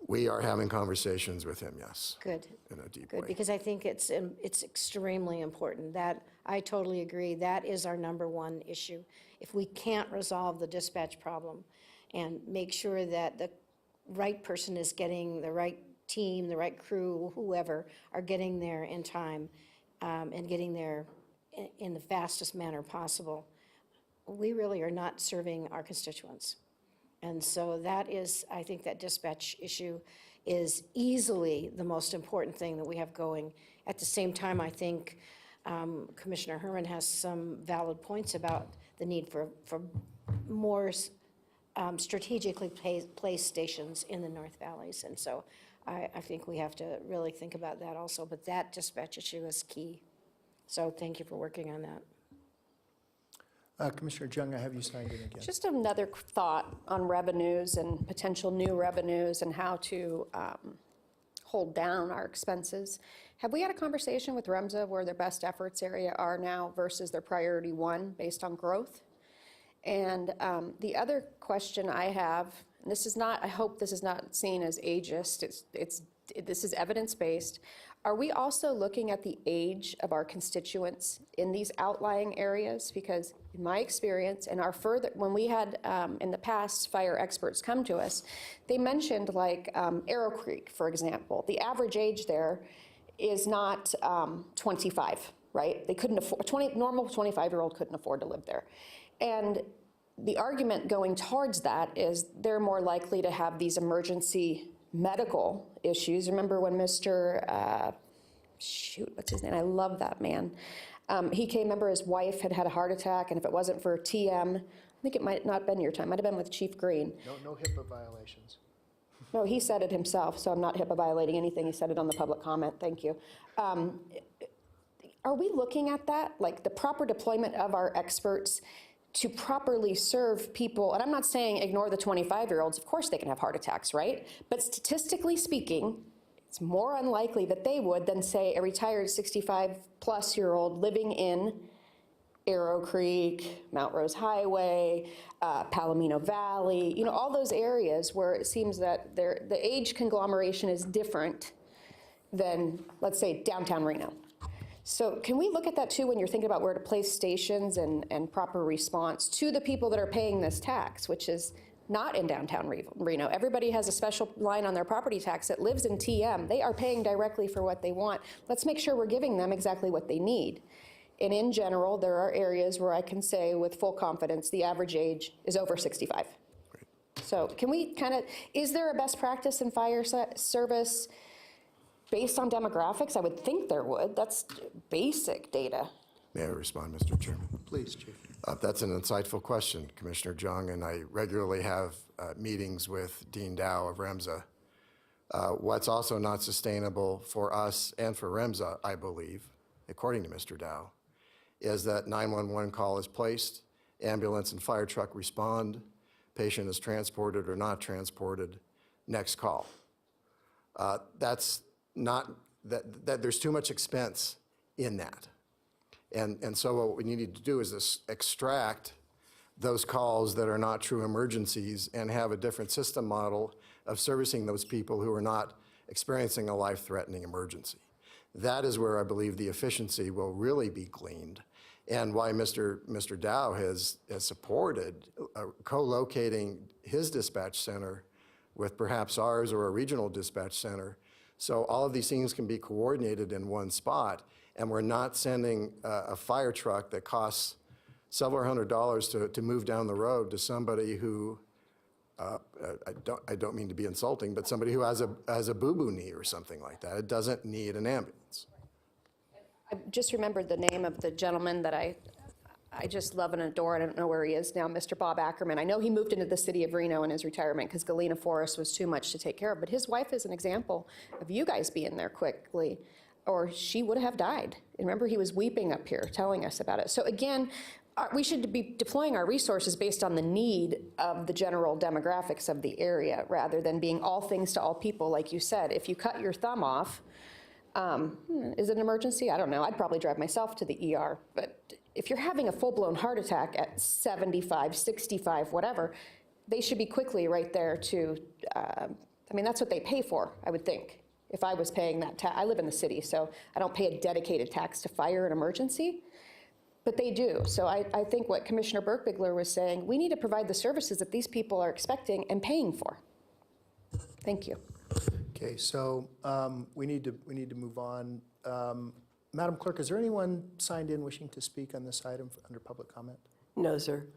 We are having conversations with him, yes. Good. In a deep Good, way. because I think it's extremely important. That, I totally agree, that is our number one issue. If we can't resolve the dispatch problem and make sure that the right person is getting, the right team, the right crew, whoever, are getting there in time and getting there in the fastest manner possible, we really are not serving our constituents. And so that is, I think that dispatch issue is easily the most important thing that we have going. At the same time, I think Commissioner Herman has some valid points about the need for more strategically placed stations in the North Valleys. And so I think we have to really think about that also. But that dispatch issue is key. So thank you for working on that. Commissioner Jung, I have you signed in again. Just another thought on revenues and potential new revenues and how to hold down our expenses. Have we had a conversation with REMSA where their best efforts area are now versus their priority one based on growth? And the other question I have, and this is not, I hope this is not seen as ageist, this is evidence-based. Are we also looking at the age of our constituents in these outlying areas? Because in my experience, and when we had in the past fire experts come to us, they mentioned like Arrow Creek, for example. The average age there is not 25, right? They couldn't afford, normal 25-year-old couldn't afford to live there. And the argument going towards that is they're more likely to have these emergency medical issues. Remember when Mr. What's his name? I love that man. He came, remember his wife had a heart attack, and if it wasn't for TM, I think it might not have been your time, might have been with Chief Green. No HIPAA violations. No, he said it himself, so I'm not HIPAA violating anything. He said it on the public comment. Thank you. Are we looking at that, like the proper deployment of our experts to properly serve people? And I'm not saying ignore the 25-year-olds. Of course they can have heart attacks, right? But statistically speaking, it's more unlikely that they would than, say, a retired 65-plus-year-old living in Arrow Creek, Mount Rose Highway, Palomino Valley, you know, all those areas where it seems that the age conglomeration is different than, let's say, downtown Reno. So can we look at that too when you're thinking about where to place stations and proper response to the people that are paying this tax, which is not in downtown Reno. Everybody has a special line on their property tax that lives in TM. They are paying directly for what they want. Let's make sure we're giving them exactly what they need. And in general, there are areas where I can say with full confidence the average age is over 65. So can we kind of, is there a best practice in fire service based on demographics? I would think there would. That's basic data. May I respond, Mr. Chairman? Please, Chief. That's an insightful question, Commissioner Jung, and I regularly have meetings with Dean Dow of REMSA. What's also not sustainable for us and for REMSA, I believe, according to Mr. Dow, is that 911 call is placed, ambulance and fire truck respond, patient is transported or not transported, next call. That's not, that there's too much expense in that. And so what we need to do is extract those calls that are not true emergencies and have a different system model of servicing those people who are not experiencing a life-threatening emergency. That is where I believe the efficiency will really be gleaned, and why Mr. Dow has supported co-locating his dispatch center with perhaps ours or a regional dispatch center. So all of these things can be coordinated in one spot, and we're not sending a fire truck that costs several $100s to move down the road to somebody who, I don't mean to be insulting, but somebody who has a boo-boo knee or something like that. It doesn't need an ambulance. I just remembered the name of the gentleman that I just love and adore. I don't know where he is now, Mr. Bob Ackerman. I know he moved into the city of Reno in his retirement because Galena Forest was too much to take care of, but his wife is an example of you guys being there quickly, or she would have died. And remember, he was weeping up here telling us about it. So again, we should be deploying our resources based on the need of the general demographics of the area, rather than being all things to all people, like you said. If you cut your thumb off, is it an emergency? I don't know. I'd probably drive myself to the ER. But if you're having a full-blown heart attack at 75, 65, whatever, they should be quickly right there to, I mean, that's what they pay for, I would think. If I was paying that tax, I live in the city, so I don't pay a dedicated tax to fire an emergency, but they do. So I think what Commissioner Burkbigler was saying, we need to provide the services that these people are expecting and paying for. Thank you. Okay, so we need to move on. Madam Clerk, is there anyone signed in wishing to speak on this item under public comment? No, sir.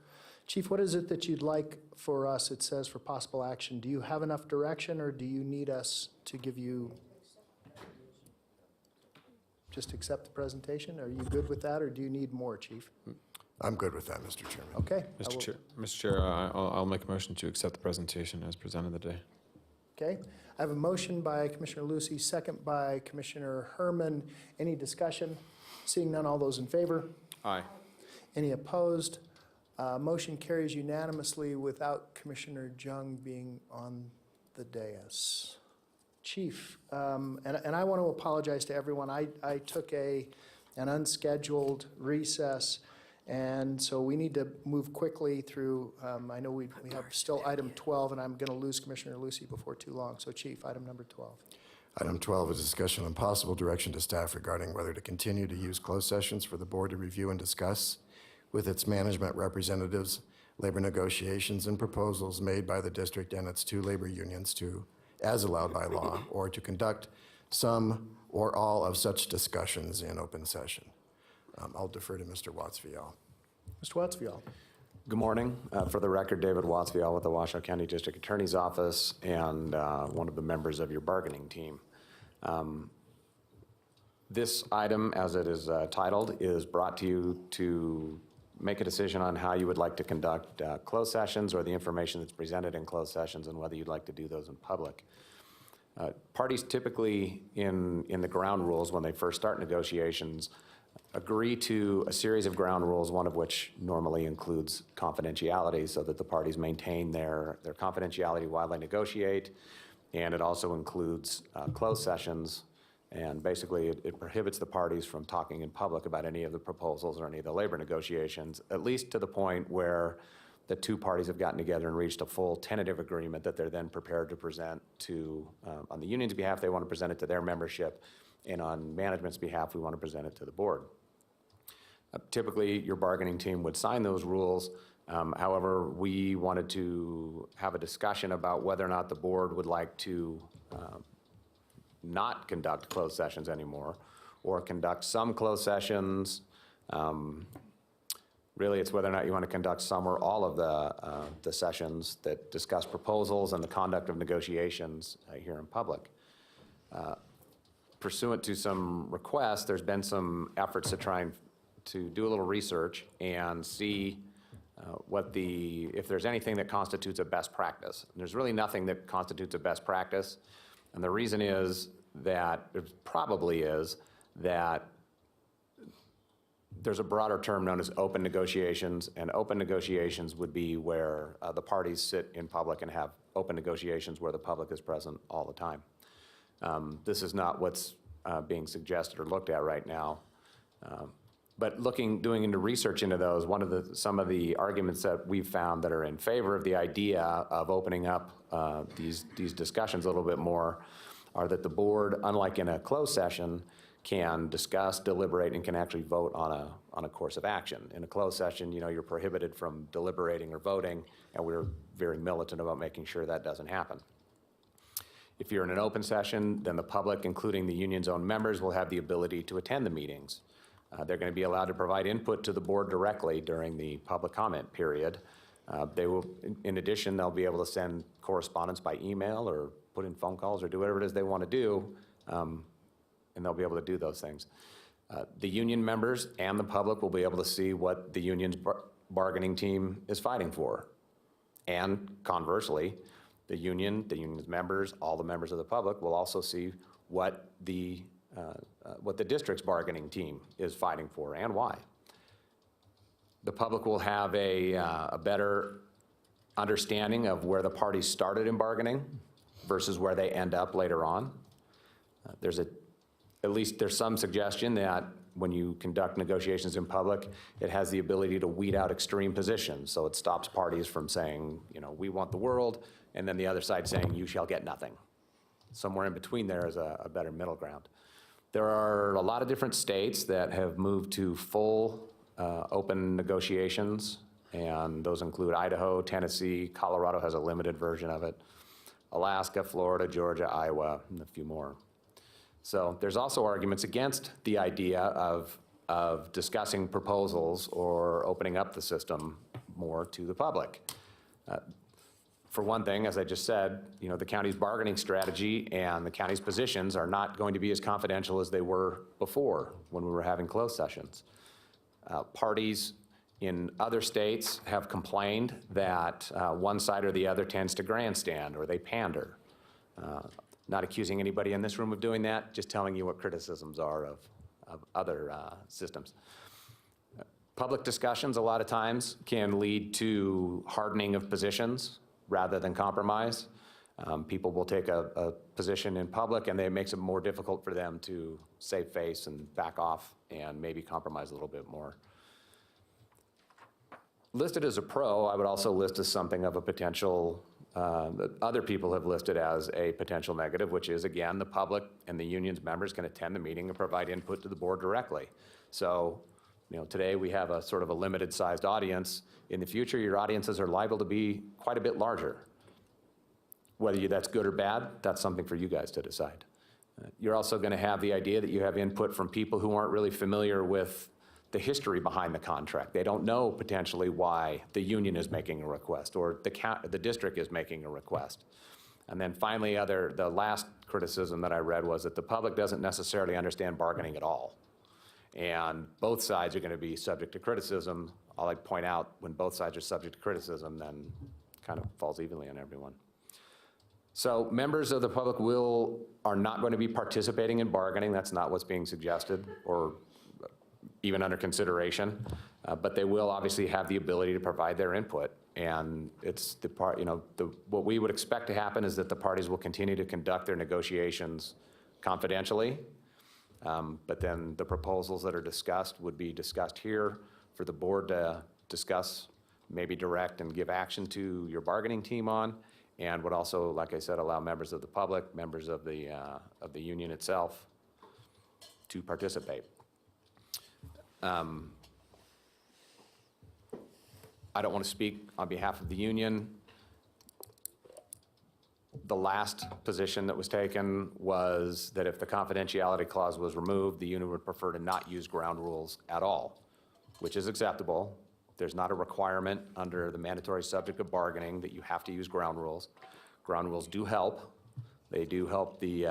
Chief, what is it that you'd like for us? It says for possible action. Do you have enough direction, or do you need us to give you, just accept the presentation? Are you good with that, or do you need more, Chief? I'm good with that, Mr. Chairman. Okay. Mr. Chair, I'll make a motion to accept the presentation as presented today. Okay. I have a motion by Commissioner Lucy, second by Commissioner Herman. Any discussion? Seeing none, all those in favor? Aye. Any opposed? Motion carries unanimously without Commissioner Jung being on the dais. Chief, and I want to apologize to everyone. I took an unscheduled recess, and so we need to move quickly through. I know we have still item 12, and I'm going to lose Commissioner Lucy before too long. So, Chief, item number 12. Item 12 is discussion on possible direction to staff regarding whether to continue to use closed sessions for the board to review and discuss with its management representatives labor negotiations and proposals made by the district and its two labor unions as allowed by law, or to conduct some or all of such discussions in open session. I'll defer to Mr. Watts-Vial. Mr. Watts-Vial. Good morning. For the record, David Watts-Vial with the Washoe County District Attorney's Office and one of the members of your bargaining team. This item, as it is titled, is brought to you to make a decision on how you would like to conduct closed sessions or the information that's presented in closed sessions and whether you'd like to do those in public. Parties typically in the ground rules when they first start negotiations agree to a series of ground rules, one of which normally includes confidentiality so that the parties maintain their confidentiality while they negotiate, and it also includes closed sessions. And basically, it prohibits the parties from talking in public about any of the proposals or any of the labor negotiations, at least to the point where the two parties have gotten together and reached a full tentative agreement that they're then prepared to present to, on the union's behalf, they want to present it to their membership, and on management's behalf, we want to present it to the board. Typically, your bargaining team would sign those rules. However, we wanted to have a discussion about whether or not the board would like to not conduct closed sessions anymore, or conduct some closed sessions. Really, it's whether or not you want to conduct some or all of the sessions that discuss proposals and the conduct of negotiations here in public. Pursuant to some requests, there's been some efforts to try and to do a little research and see if there's anything that constitutes a best practice. And there's really nothing that constitutes a best practice. And the reason is that, it probably is, that there's a broader term known as open negotiations, and open negotiations would be where the parties sit in public and have open negotiations where the public is present all the time. This is not what's being suggested or looked at right now. But doing into research into those, some of the arguments that we've found that are in favor of the idea of opening up these discussions a little bit more are that the board, unlike in a closed session, can discuss, deliberate, and can actually vote on a course of action. In a closed session, you're prohibited from deliberating or voting, and we're very militant about making sure that doesn't happen. If you're in an open session, then the public, including the union's own members, will have the ability to attend the meetings. They're going to be allowed to provide input to the board directly during the public comment period. They will, in addition, they'll be able to send correspondence by email or put in phone calls or do whatever it is they want to do, and they'll be able to do those things. The union members and the public will be able to see what the union's bargaining team is fighting for. And conversely, the union's members, all the members of the public will also see what the district's bargaining team is fighting for and why. The public will have a better understanding of where the parties started in bargaining versus where they end up later on. At least there's some suggestion that when you conduct negotiations in public, it has the ability to weed out extreme positions. So it stops parties from saying, you know, we want the world, and then the other side saying, you shall get nothing. Somewhere in between there is a better middle ground. There are a lot of different states that have moved to full open negotiations, and those include Idaho, Tennessee, Colorado has a limited version of it, Alaska, Florida, Georgia, Iowa, and a few more. So there's also arguments against the idea of discussing proposals or opening up the system more to the public. For one thing, as I just said, you know, the county's bargaining strategy and the county's positions are not going to be as confidential as they were before when we were having closed sessions. Parties in other states have complained that one side or the other tends to grandstand or they pander. Not accusing anybody in this room of doing that, just telling you what criticisms are of other systems. Public discussions a lot of times can lead to hardening of positions rather than compromise. People will take a position in public and it makes it more difficult for them to save face and back off and maybe compromise a little bit more. Listed as a pro, I would also list as something of a potential that other people have listed as a potential negative, which is, again, the public and the union's members can attend the meeting and provide input to the board directly. So, you know, today we have a sort of a limited-sized audience. In the future, your audiences are liable to be quite a bit larger. Whether that's good or bad, that's something for you guys to decide. You're also going to have the idea that you have input from people who aren't really familiar with the history behind the contract. They don't know potentially why the union is making a request or the district is making a request. And then finally, the last criticism that I read was that the public doesn't necessarily understand bargaining at all. And both sides are going to be subject to criticism. All I point out, when both sides are subject to criticism, then it kind of falls evenly on everyone. So members of the public are not going to be participating in bargaining. That's not what's being suggested or even under consideration, but they will obviously have the ability to provide their input. And it's the part, you know, what we would expect to happen is that the parties will continue to conduct their negotiations confidentially, but then the proposals that are discussed would be discussed here for the board to discuss, maybe direct and give action to your bargaining team on, and would also, like I said, allow members of the public, members of the union itself to participate. I don't want to speak on behalf of the union. The last position that was taken was that if the confidentiality clause was removed, the union would prefer to not use ground rules at all, which is acceptable. There's not a requirement under the mandatory subject of bargaining that you have to use ground rules. Ground rules do help. They do help the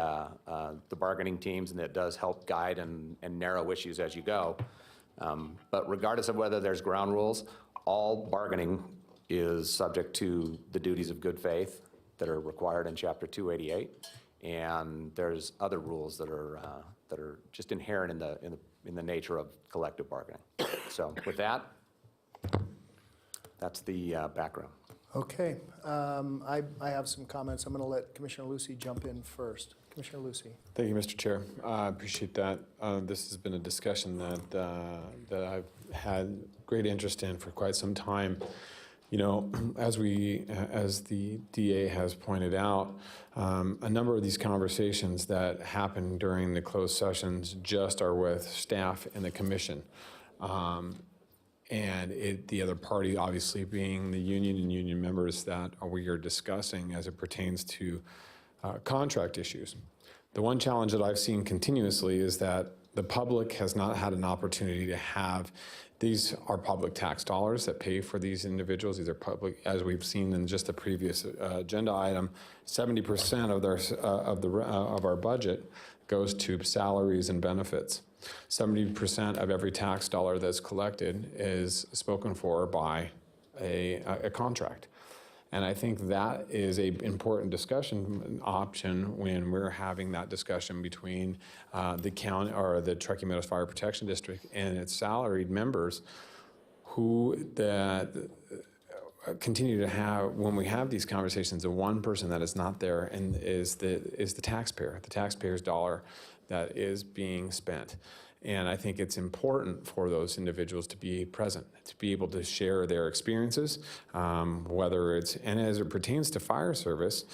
bargaining teams, and it does help guide and narrow issues as you go. But regardless of whether there's ground rules, all bargaining is subject to the duties of good faith that are required in Chapter 288, and there's other rules that are just inherent in the nature of collective bargaining. So with that, that's the background. Okay, I have some comments. I'm going to let Commissioner Lucy jump in first. Commissioner Lucy. Thank you, Mr. Chair. I appreciate that. This has been a discussion that I've had great interest in for quite some time. You know, as the DA has pointed out, a number of these conversations that happen during the closed sessions just are with staff and the commission. And the other party obviously being the union and union members that we are discussing as it pertains to contract issues. The one challenge that I've seen continuously is that the public has not had an opportunity to have, these are public tax dollars that pay for these individuals. These are public, as we've seen in just the previous agenda item, 70% of our budget goes to salaries and benefits. 70% of every tax dollar that's collected is spoken for by a contract. And I think that is an important discussion option when we're having that discussion between the county or the Truckee Meadows Fire Protection District and its salaried members continue to have, when we have these conversations, the one person that is not there and is the taxpayer's dollar that is being spent. And I think it's important for those individuals to be present, to be able to share their experiences, whether it's, and as it pertains to fire service,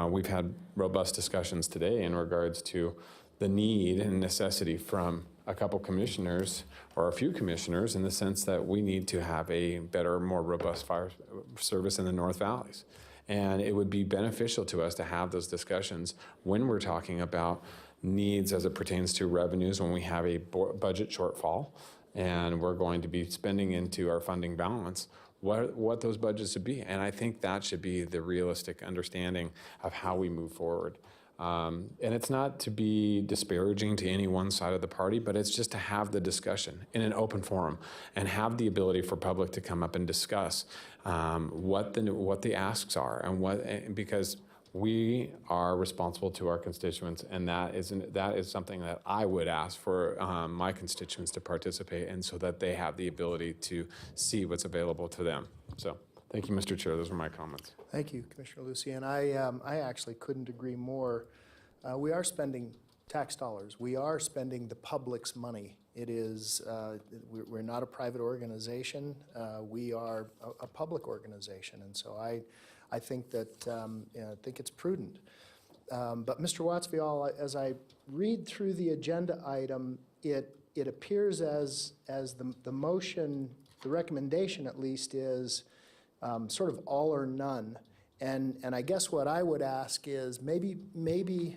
we've had robust discussions today in regards to the need and necessity from a couple commissioners or a few commissioners in the sense that we need to have a better, more robust fire service in the North Valleys. And it would be beneficial to us to have those discussions when we're talking about needs as it pertains to revenues, when we have a budget shortfall and we're going to be spending into our funding balance, what those budgets should be. And I think that should be the realistic understanding of how we move forward. And it's not to be disparaging to any one side of the party, but it's just to have the discussion in an open forum and have the ability for public to come up and discuss what the asks are and because we are responsible to our constituents, and that is something that I would ask for my constituents to participate in so that they have the ability to see what's available to them. So thank you, Mr. Chair. Those were my comments. Thank you, Commissioner Lucy. And I actually couldn't agree more. We are spending tax dollars. We are spending the public's money. It is, we're not a private organization. We are a public organization. And so I think that, I think it's prudent. But Mr. Watsvial, as I read through the agenda item, it appears as the motion, the recommendation at least, is sort of all or none. And I guess what I would ask is maybe,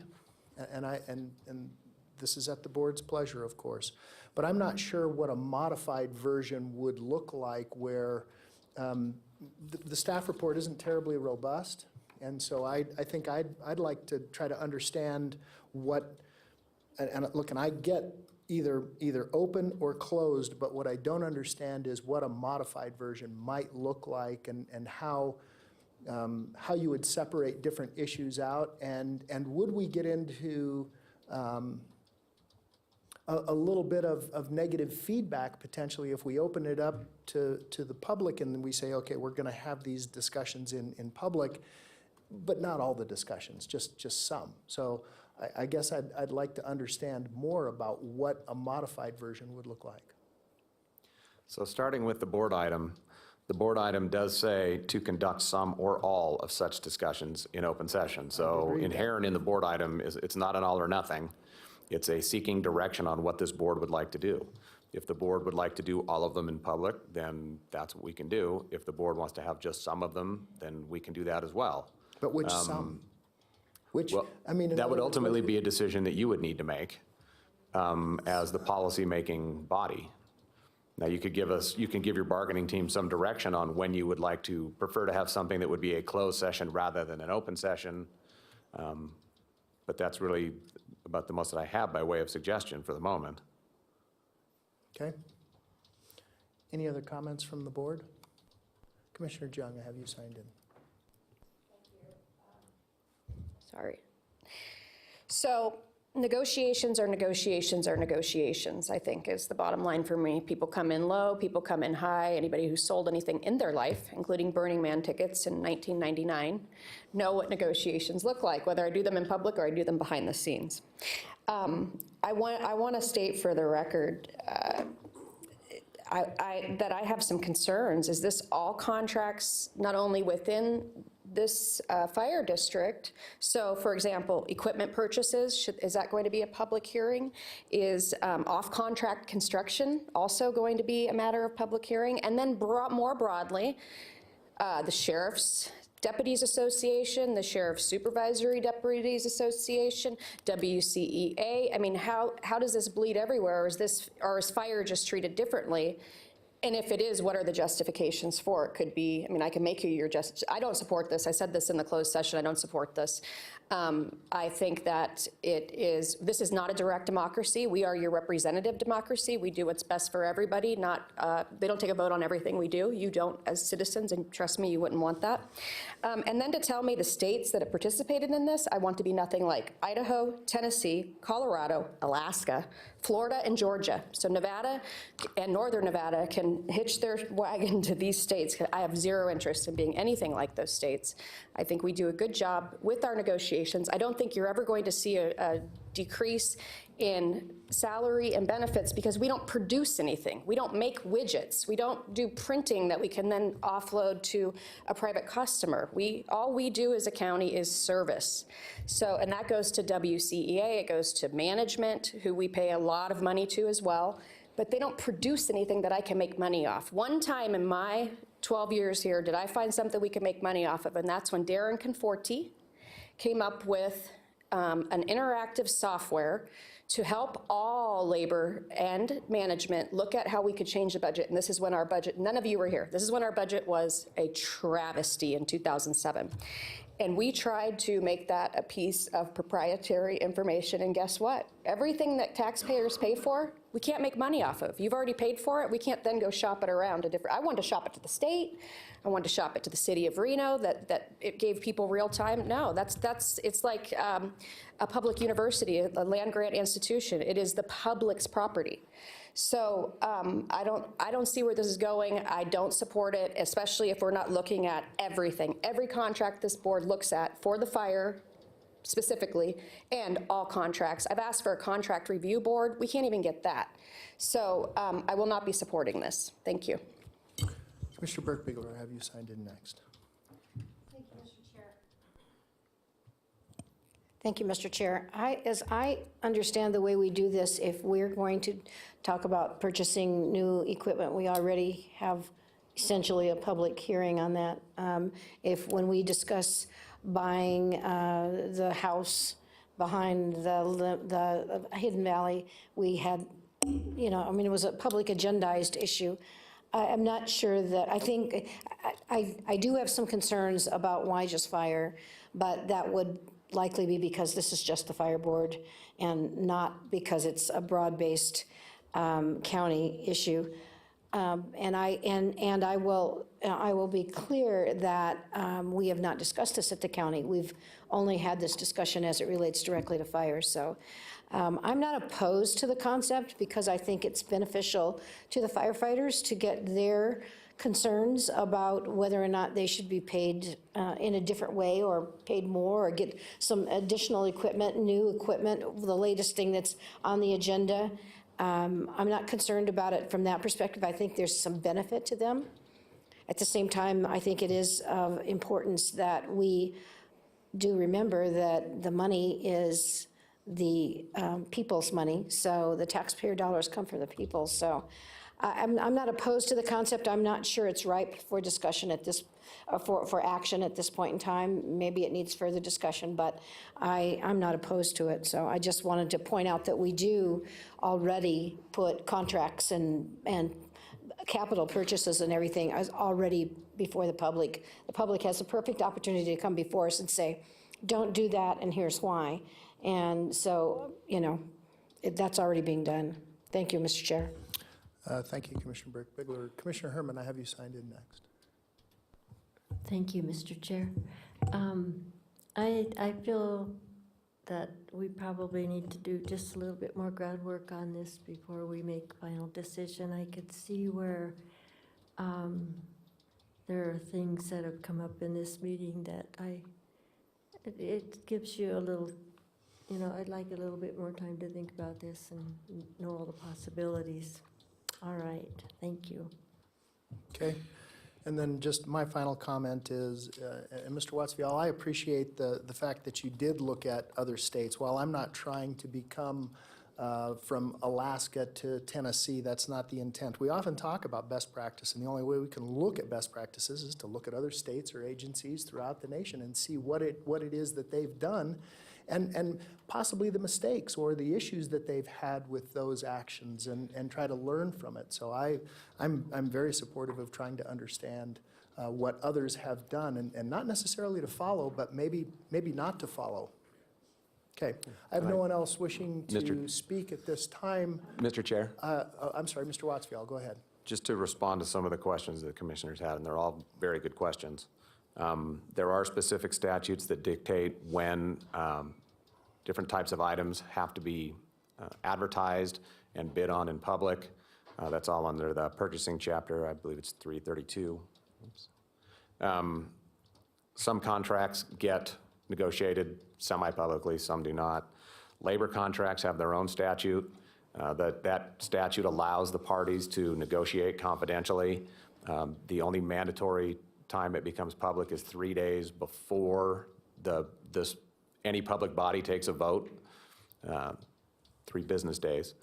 and this is at the board's pleasure, of course, but I'm not sure what a modified version would look like where the staff report isn't terribly robust. And so I think I'd like to try to understand what, and look, and I get either open or closed, but what I don't understand is what a modified version might look like and how you would separate different issues out, and would we get into a little bit of negative feedback potentially if we open it up to the public and then we say, okay, we're going to have these discussions in public, but not all the discussions, just some. So I guess I'd like to understand more about what a modified version would look like. So starting with the board item does say to conduct some or all of such discussions in open session. So inherent in the board item is it's not an all or nothing. It's a seeking direction on what this board would like to do. If the board would like to do all of them in public, then that's what we can do. If the board wants to have just some of them, then we can do that as well. But which some? Which, well, I mean, that would ultimately be a decision that you would need to make as the policy-making body. Now, you can give your bargaining team some direction on when you would like to prefer to have something that would be a closed session rather than an open session. But that's really about the most that I have by way of suggestion for the moment. Okay. Any other comments from the board? Commissioner Jung, I have you signed in. Sorry. So negotiations are negotiations are negotiations, I think, is the bottom line for me. People come in low, people come in high. Anybody who sold anything in their life, including Burning Man tickets in 1999, know what negotiations look like, whether I do them in public or I do them behind the scenes. I want to state for the record that I have some concerns. Is this all contracts, not only within this fire district? So, for example, equipment purchases, is that going to be a public hearing? Is off-contract construction also going to be a matter of public hearing? And then more broadly, the Sheriff's Deputies Association, the Sheriff's Supervisory Deputies Association, WCEA. I mean, how does this bleed everywhere? Or is fire just treated differently? And if it is, what are the justifications for it? Could be, I mean, I can make you your I don't support this. I said this in the closed session. I don't support this. I think that this is not a direct democracy. We are your representative democracy. We do what's best for everybody. They don't take a vote on everything we do. You don't as citizens, and trust me, you wouldn't want that. And then to tell me the states that have participated in this, I want to be nothing like Idaho, Tennessee, Colorado, Alaska, Florida and Georgia. So Nevada and Northern Nevada can hitch their wagon to these states. I have zero interest in being anything like those states. I think we do a good job with our negotiations. I don't think you're ever going to see a decrease in salary and benefits because we don't produce anything. We don't make widgets. We don't do printing that we can then offload to a private customer. All we do as a county is service. So, and that goes to WCEA, it goes to management, who we pay a lot of money to as well, but they don't produce anything that I can make money off. One time in my 12 years here did I find something we could make money off of, and that's when Darren Conforti came up with an interactive software to help all labor and management look at how we could change the budget. And this is when our budget, none of you were here, this is when our budget was a travesty in 2007. And we tried to make that a piece of proprietary information, and guess what? Everything that taxpayers pay for, we can't make money off of. You've already paid for it, we can't then go shop it around to different, I wanted to shop it to the state, I wanted to shop it to the city of Reno, that it gave people real time. No, it's like a public university, a land grant institution. It is the public's property. So I don't see where this is going. I don't support it, especially if we're not looking at everything. Every contract this board looks at for the fire specifically, and all contracts. I've asked for a contract review board. We can't even get that. So I will not be supporting this. Thank you. Commissioner Burke-Bigelow, have you signed in next? Thank you, Mr. Chair. Thank you, Mr. Chair. As I understand the way we do this, if we're going to talk about purchasing new equipment, we already have essentially a public hearing on that. When we discuss buying the house behind the Hidden Valley, we had, it was a public agendized issue. I'm not sure that, I do have some concerns about why just fire, but that would likely be because this is just the fire board and not because it's a broad-based county issue. And I will be clear that we have not discussed this at the county. We've only had this discussion as it relates directly to fire. So I'm not opposed to the concept because I think it's beneficial to the firefighters to get their concerns about whether or not they should be paid in a different way or paid more or get some additional equipment, new equipment, the latest thing that's on the agenda. I'm not concerned about it from that perspective. I think there's some benefit to them. At the same time, I think it is of importance that we do remember that the money is the people's money, so the taxpayer dollars come from the people. So I'm not opposed to the concept. I'm not sure it's ripe for discussion at this, for action at this point in time. Maybe it needs further discussion, but I'm not opposed to it. So I just wanted to point out that we do already put contracts and capital purchases and everything is already before the public. The public has a perfect opportunity to come before us and say, don't do that, and here's why. And so, that's already being done. Thank you, Mr. Chair. Thank you, Commissioner Burke-Bigelow. Commissioner Herman, I have you signed in next. Thank you, Mr. Chair. I feel that we probably need to do just a little bit more groundwork on this before we make final decision. I could see where there are things that have come up in this meeting that it gives you a little, I'd like a little bit more time to think about this and know all the possibilities. All right, thank you. Okay. And then just my final comment is, and Mr. Watsfield, I appreciate the fact that you did look at other states. While I'm not trying to become from Alaska to Tennessee, that's not the intent. We often talk about best practice, and the only way we can look at best practices is to look at other states or agencies throughout the nation and see what it is that they've done, and possibly the mistakes or the issues that they've had with those actions, and try to learn from it. So I'm very supportive of trying to understand what others have done, and not necessarily to follow, but maybe not to follow. Okay, I have no one else wishing to speak at this time. Mr. Chair? I'm sorry, Mr. Watsfield, go ahead. Just to respond to some of the questions that the commissioners had, and they're all very good questions. There are specific statutes that dictate when different types of items have to be advertised and bid on in public. That's all under the purchasing chapter. I believe it's 332. Oops. Some contracts get negotiated semi-publicly, some do not. Labor contracts have their own statute. That statute allows the parties to negotiate confidentially. The only mandatory time it becomes public is 3 days before any public body takes a vote, 3 business days,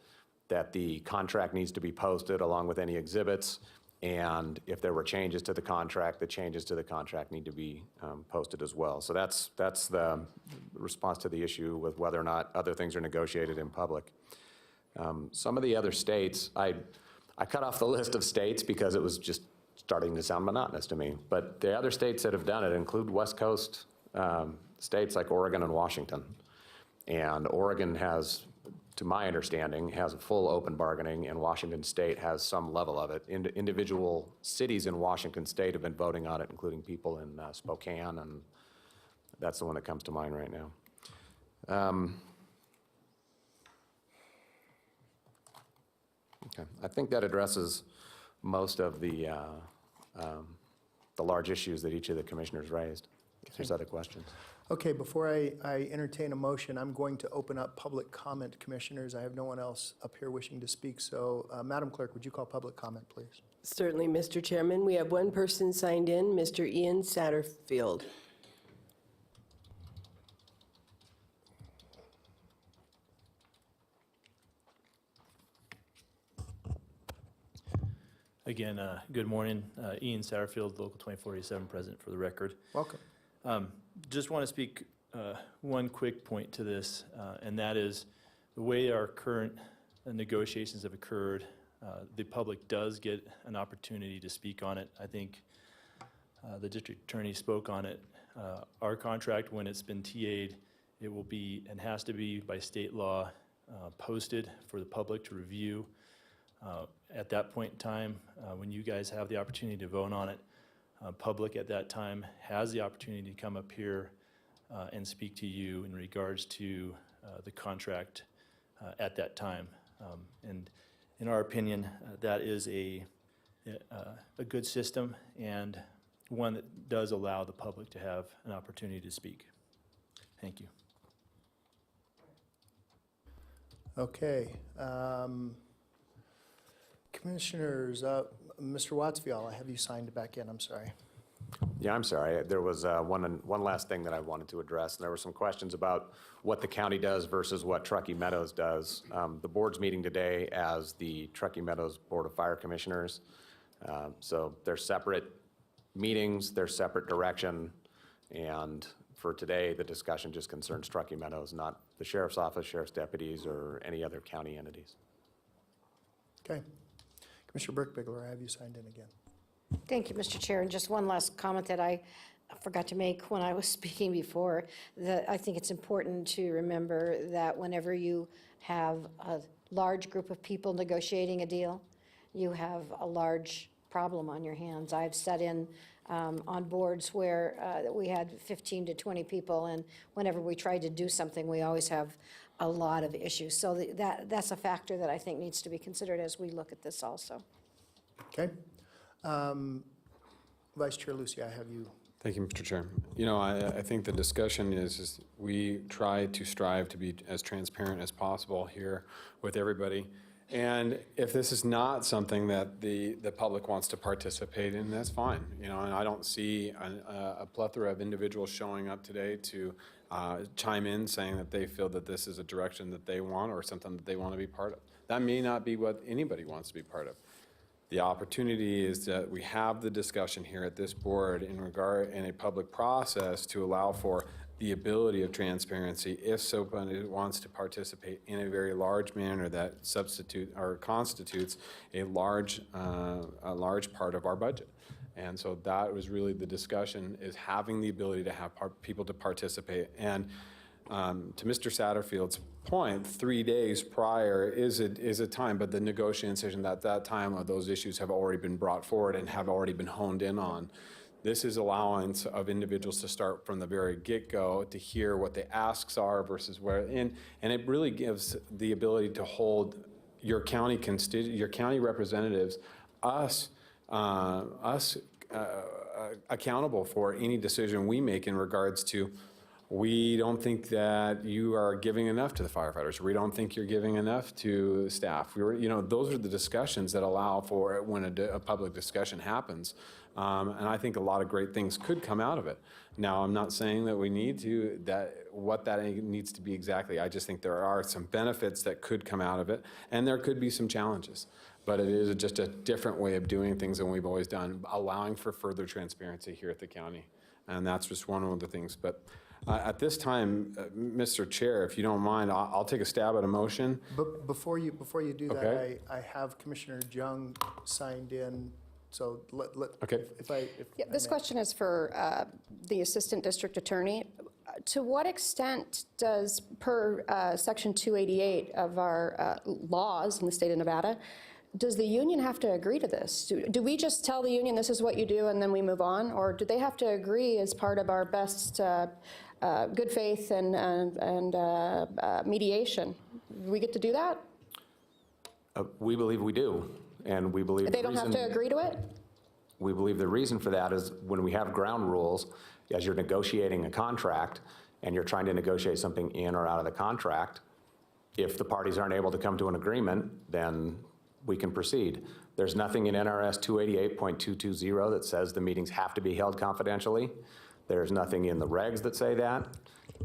that the contract needs to be posted along with any exhibits. And if there were changes to the contract, the changes to the contract need to be posted as well. So that's the response to the issue with whether or not other things are negotiated in public. Some of the other states, I cut off the list of states because it was just starting to sound monotonous to me. But the other states that have done it include West Coast states like Oregon and Washington. And Oregon has, to my understanding, has a full open bargaining, and Washington State has some level of it. Individual cities in Washington State have been voting on it, including people in Spokane, and that's the one that comes to mind right now. Okay, I think that addresses most of the large issues that each of the commissioners raised. If there's other questions. Okay, before I entertain a motion, I'm going to open up public comment, commissioners. I have no one else up here wishing to speak, so Madam Clerk, would you call public comment, please? Certainly, Mr. Chairman. We have one person signed in, Mr. Ian Satterfield. Again, good morning. Ian Satterfield, Local 2487, President for the record. Welcome. Just want to speak one quick point to this, and that is the way our current negotiations have occurred, the public does get an opportunity to speak on it. I think the district attorney spoke on it. Our contract, when it's been TA'd, it will be and has to be by state law posted for the public to review. At that point in time, when you guys have the opportunity to vote on it, public at that time has the opportunity to come up here and speak to you in regards to the contract at that time. And in our opinion, that is a good system and one that does allow the public to have an opportunity to speak. Thank you. Okay. Commissioners, Mr. Wattsfield, I have you signed back in. I'm sorry. Yeah, I'm sorry. There was one last thing that I wanted to address. There were some questions about what the county does versus what Truckee Meadows does. The board's meeting today as the Truckee Meadows Board of Fire Commissioners. So they're separate meetings, they're separate direction, and for today, the discussion just concerns Truckee Meadows, not the sheriff's office, sheriff's deputies, or any other county entities. Okay. Commissioner Burke-Bigler, I have you signed in again. Thank you, Mr. Chair. And just one last comment that I forgot to make when I was speaking before, that I think it's important to remember that whenever you have a large group of people negotiating a deal, you have a large problem on your hands. I've sat in on boards where we had 15 to 20 people, and whenever we tried to do something, we always have a lot of issues. So that's a factor that I think needs to be considered as we look at this also. Okay. Vice Chair Lucy, I have you. Thank you, Mr. Chair. You know, I think the discussion is we try to strive to be as transparent as possible here with everybody. And if this is not something that the public wants to participate in, that's fine. You know, and I don't see a plethora of individuals showing up today to chime in saying that they feel that this is a direction that they want or something that they want to be part of. That may not be what anybody wants to be part of. The opportunity is that we have the discussion here at this board in a public process to allow for the ability of transparency if somebody wants to participate in a very large manner that constitutes a large part of our budget. And so that was really the discussion, is having the ability to have people to participate. And to Mr. Satterfield's point, 3 days prior is a time, but the negotiation at that time of those issues have already been brought forward and have already been honed in on. This is allowance of individuals to start from the very get-go, to hear what the asks are versus where, and it really gives the ability to hold your county your county representatives, us accountable for any decision we make in regards to, we don't think that you are giving enough to the firefighters. We don't think you're giving enough to staff. Those are the discussions that allow for it when a public discussion happens. And I think a lot of great things could come out of it. Now, I'm not saying that we need to, what that needs to be exactly. I just think there are some benefits that could come out of it, and there could be some challenges. But it is just a different way of doing things than we've always done, allowing for further transparency here at the county. And that's just one of the things. But at this time, Mr. Chair, if you don't mind, I'll take a stab at a motion. But before you do that, Okay. I have Commissioner Jung signed in, so Okay. Yeah, this question is for the Assistant District Attorney. To what extent does, per Section 288 of our laws in the state of Nevada, does the union have to agree to this? Do we just tell the union this is what you do and then we move on? Or do they have to agree as part of our best good faith and mediation? Do we get to do that? We believe we do, and we believe They don't have to agree to it? We believe the reason for that is when we have ground rules, as you're negotiating a contract and you're trying to negotiate something in or out of the contract, if the parties aren't able to come to an agreement, then we can proceed. There's nothing in NRS 288.220 that says the meetings have to be held confidentially. There's nothing in the regs that say that.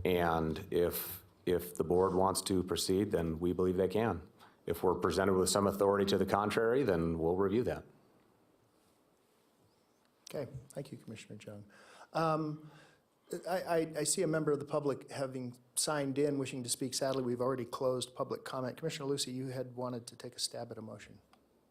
And if the board wants to proceed, then we believe they can. If we're presented with some authority to the contrary, then we'll review that. Okay, thank you, Commissioner Jung. I see a member of the public having signed in, wishing to speak. Sadly, we've already closed public comment. Commissioner Lucy, you had wanted to take a stab at a motion.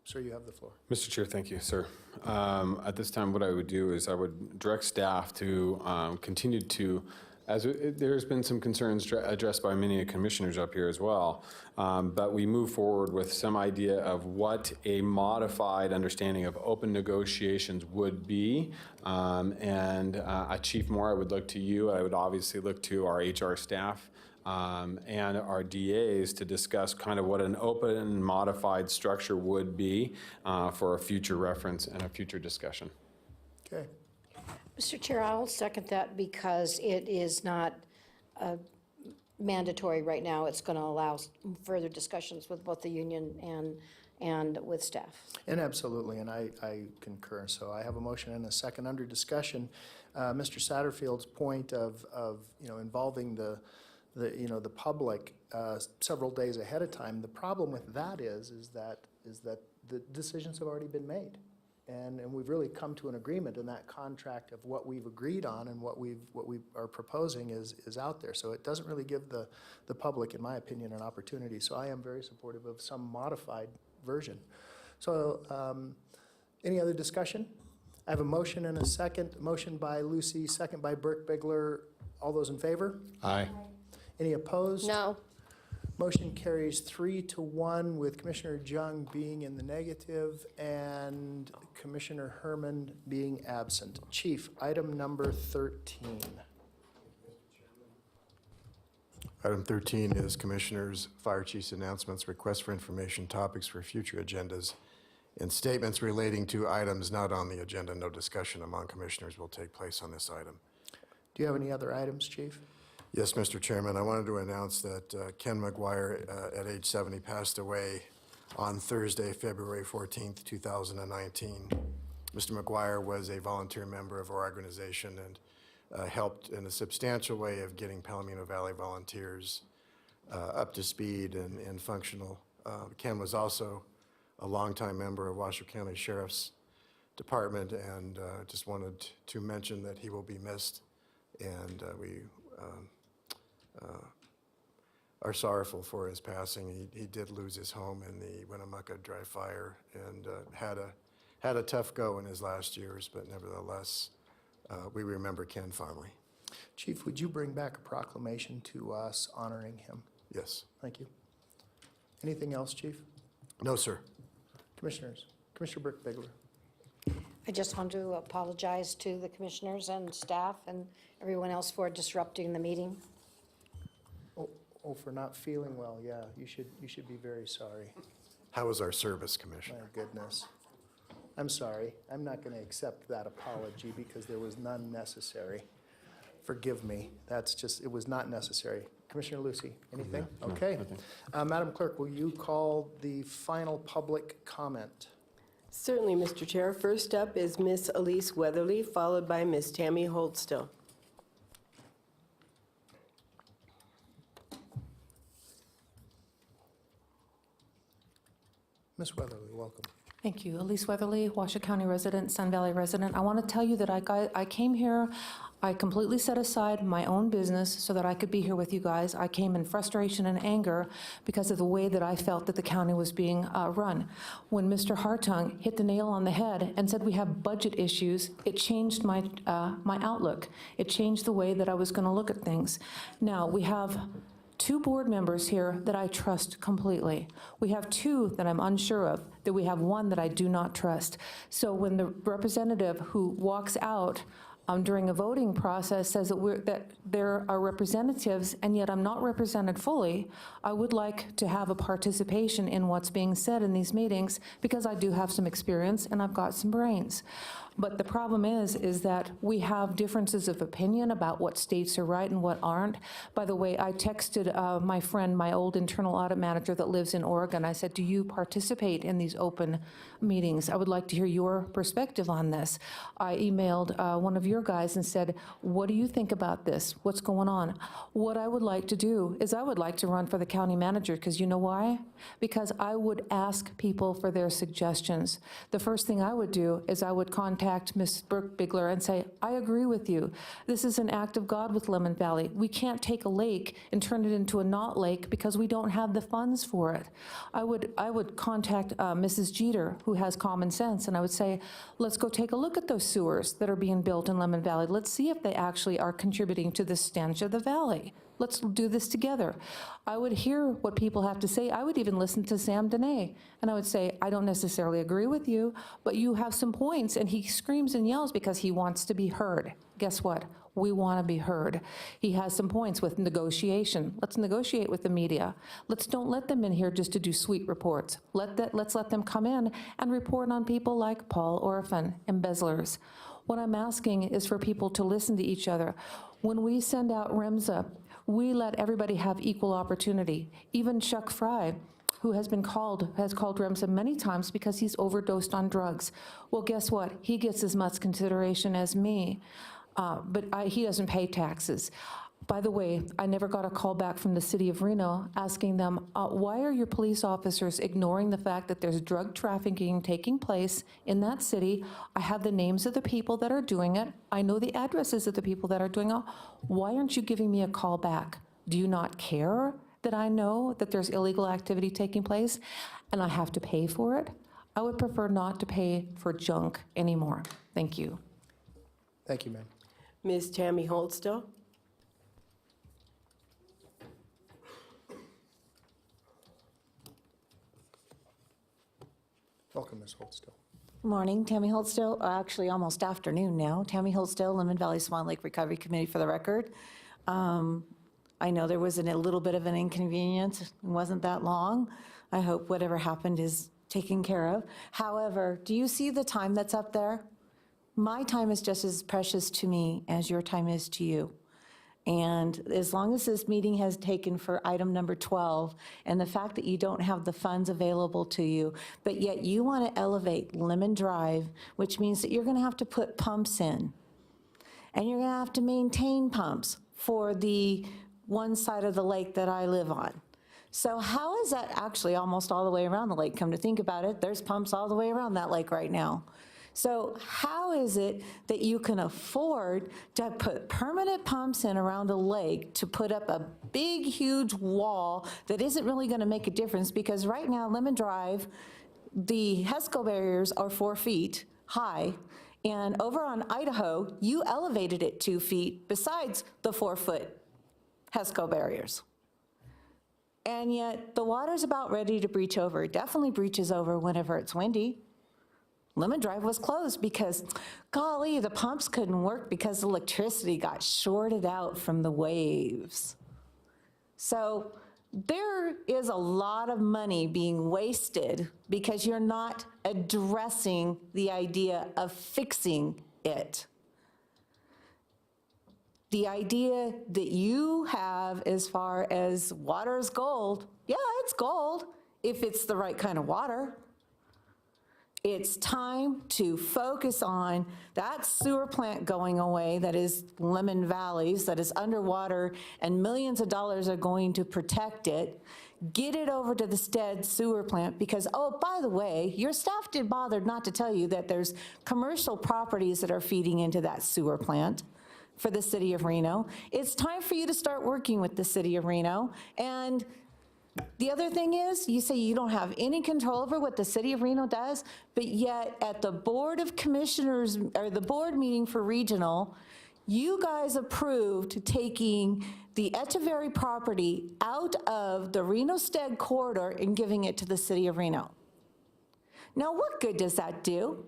Sir, you have the floor. Mr. Chair, thank you, sir. At this time, what I would do is I would direct staff to continue to, there's been some concerns addressed by many commissioners up here as well, but we move forward with some idea of what a modified understanding of open negotiations would be. Chief Moore, I would look to you. I would obviously look to our HR staff and our DAs to discuss kind of what an open and modified structure would be for a future reference and a future discussion. Okay. Mr. Chair, I'll second that because it is not mandatory right now. It's going to allow further discussions with both the union and with staff. And absolutely, and I concur. So I have a motion and a second under discussion. Mr. Satterfield's point of involving the public several days ahead of time. The problem with that is that the decisions have already been made. And we've really come to an agreement in that contract of what we've agreed on and what we are proposing is out there. So it doesn't really give the public, in my opinion, an opportunity. So I am very supportive of some modified version. So any other discussion? I have a motion and a second. Motion by Lucy, second by Burke Bigler. All those in favor? Aye. Any opposed? No. Motion carries 3-1 with Commissioner Jung being in the negative and Commissioner Herman being absent. Chief, item number 13. Item 13 is Commissioners, Fire Chief's announcements, requests for information, topics for future agendas, and statements relating to items not on the agenda. No discussion among commissioners will take place on this item. Do you have any other items, Chief? Yes, Mr. Chairman, I wanted to announce that Ken McGuire, at age 70, passed away on Thursday, February 14th, 2019. Mr. McGuire was a volunteer member of our organization and helped in a substantial way of getting Palomino Valley volunteers up to speed and functional. Ken was also a longtime member of Washoe County Sheriff's Department, and just wanted to mention that he will be missed, and we are sorrowful for his passing. He did lose his home in the Winnemucca Dry Fire and had a tough go in his last years, but nevertheless, we remember Ken fondly. Chief, would you bring back a proclamation to us honoring him? Yes. Thank you. Anything else, Chief? No, sir. Commissioners, Commissioner Burke Bigler. I just want to apologize to the commissioners and staff and everyone else for disrupting the meeting. Oh, for not feeling well, yeah, you should be very sorry. How was our service, My Commissioner? goodness. I'm sorry. I'm not going to accept that apology because there was none necessary. Forgive me. That's just, it was not necessary. Commissioner Lucy, anything? Okay. Madam Clerk, will you call the final public comment? Certainly, Mr. Chair. First up is Miss Elise Weatherly, followed by Miss Tammy Holdstill. Ms. Weatherly, welcome. Thank you. Elise Weatherly, Washoe County resident, Sun Valley resident. I want to tell you that I came here, I completely set aside my own business so that I could be here with you guys. I came in frustration and anger because of the way that I felt that the county was being run. When Mr. Hartung hit the nail on the head and said we have budget issues, it changed my outlook. It changed the way that I was going to look at things. Now, we have 2 board members here that I trust completely. We have 2 that I'm unsure of, that we have 1 that I do not trust. So when the representative who walks out during a voting process says that there are representatives and yet I'm not represented fully, I would like to have a participation in what's being said in these meetings because I do have some experience and I've got some brains. But the problem is that we have differences of opinion about what states are right and what aren't. By the way, I texted my friend, my old internal audit manager that lives in Oregon. I said, do you participate in these open meetings? I would like to hear your perspective on this. I emailed one of your guys and said, what do you think about this? What's going on? What I would like to do is I would like to run for the county manager, because you know why? Because I would ask people for their suggestions. The first thing I would do is I would contact Ms. Burke-Bigler and say, I agree with you. This is an act of God with Lemon Valley. We can't take a lake and turn it into a not lake because we don't have the funds for it. I would contact Mrs. Jeter, who has common sense, and I would say, let's go take a look at those sewers that are being built in Lemon Valley. Let's see if they actually are contributing to the stench of the valley. Let's do this together. I would hear what people have to say. I would even listen to Sam Dene, and I would say, I don't necessarily agree with you, but you have some points, and he screams and yells because he wants to be heard. Guess what? We want to be heard. He has some points with negotiation. Let's negotiate with the media. Let's don't let them in here just to do sweet reports. Let's let them come in and report on people like Paul Orphan, embezzlers. What I'm asking is for people to listen to each other. When we send out REMSA, we let everybody have equal opportunity. Even Chuck Fry, who has called REMSA many times because he's overdosed on drugs. Well, guess what? He gets as much consideration as me, but he doesn't pay taxes. By the way, I never got a call back from the city of Reno asking them, why are your police officers ignoring the fact that there's drug trafficking taking place in that city? I have the names of the people that are doing it. I know the addresses of the people that are doing it. Why aren't you giving me a call back? Do you not care that I know that there's illegal activity taking place and I have to pay for it? I would prefer not to pay for junk anymore. Thank you. Thank you, ma'am. Ms. Tammy Holdstill. Welcome, Ms. Holdstill. Morning, Tammy Holdstill, actually almost afternoon now. Tammy Holdstill, Lemon Valley Swan Lake Recovery Committee for the record. I know there was a little bit of an inconvenience. It wasn't that long. I hope whatever happened is taken care of. However, do you see the time that's up there? My time is just as precious to me as your time is to you. And as long as this meeting has taken for item number 12, and the fact that you don't have the funds available to you, but yet you want to elevate Lemon Drive, which means that you're going to have to put pumps in. And you're going to have to maintain pumps for the one side of the lake that I live on. So how is that actually almost all the way around the lake? Come to think about it, there's pumps all the way around that lake right now. So how is it that you can afford to put permanent pumps in around a lake to put up a big, huge wall that isn't really going to make a difference? Because right now, Lemon Drive, the HESCO barriers are 4 feet high. And over on Idaho, you elevated it 2 feet besides the 4-foot HESCO barriers. And yet the water's about ready to breach over. It definitely breaches over whenever it's windy. Lemon Drive was closed because, golly, the pumps couldn't work because the electricity got shorted out from the waves. So there is a lot of money being wasted because you're not addressing the idea of fixing it. The idea that you have as far as water is gold, yeah, it's gold if it's the right kind of water. It's time to focus on that sewer plant going away that is Lemon Valley's, that is underwater, and millions of dollars are going to protect it. Get it over to the Stead sewer plant because, oh, by the way, your staff did bother not to tell you that there's commercial properties that are feeding into that sewer plant for the city of Reno. It's time for you to start working with the city of Reno. And the other thing is, you say you don't have any control over what the city of Reno does, but yet at the Board of Commissioners, or the board meeting for regional, you guys approved taking the Echeverry property out of the Reno-Stead corridor and giving it to the city of Reno. Now, what good does that do?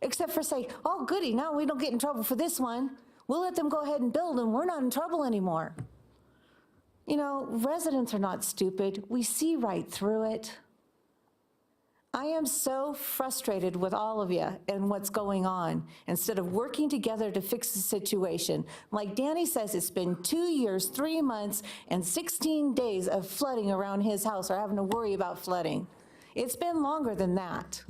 Except for say, oh, goody, now we don't get in trouble for this one. We'll let them go ahead and build and we're not in trouble anymore. You know, residents are not stupid. We see right through it. I am so frustrated with all of you and what's going on. Instead of working together to fix the situation, like Danny says, it's been 2 years, 3 months, and 16 days of flooding around his house or having to worry about flooding. It's been longer than that.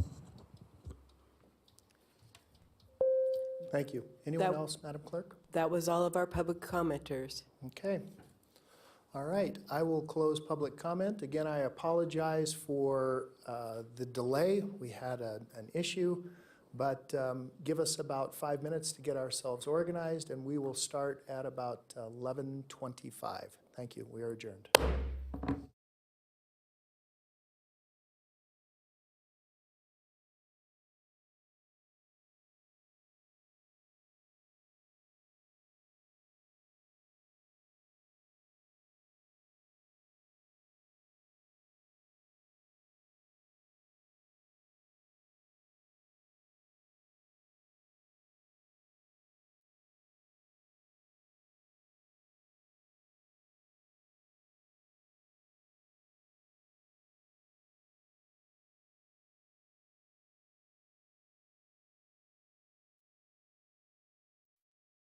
Thank you. Anyone else, Madam Clerk? That was all of our public commenters. Okay. All right, I will close public comment. Again, I apologize for the delay. We had an issue, but give us about 5 minutes to get ourselves organized, and we will start at about 11:25. Thank you. We are adjourned.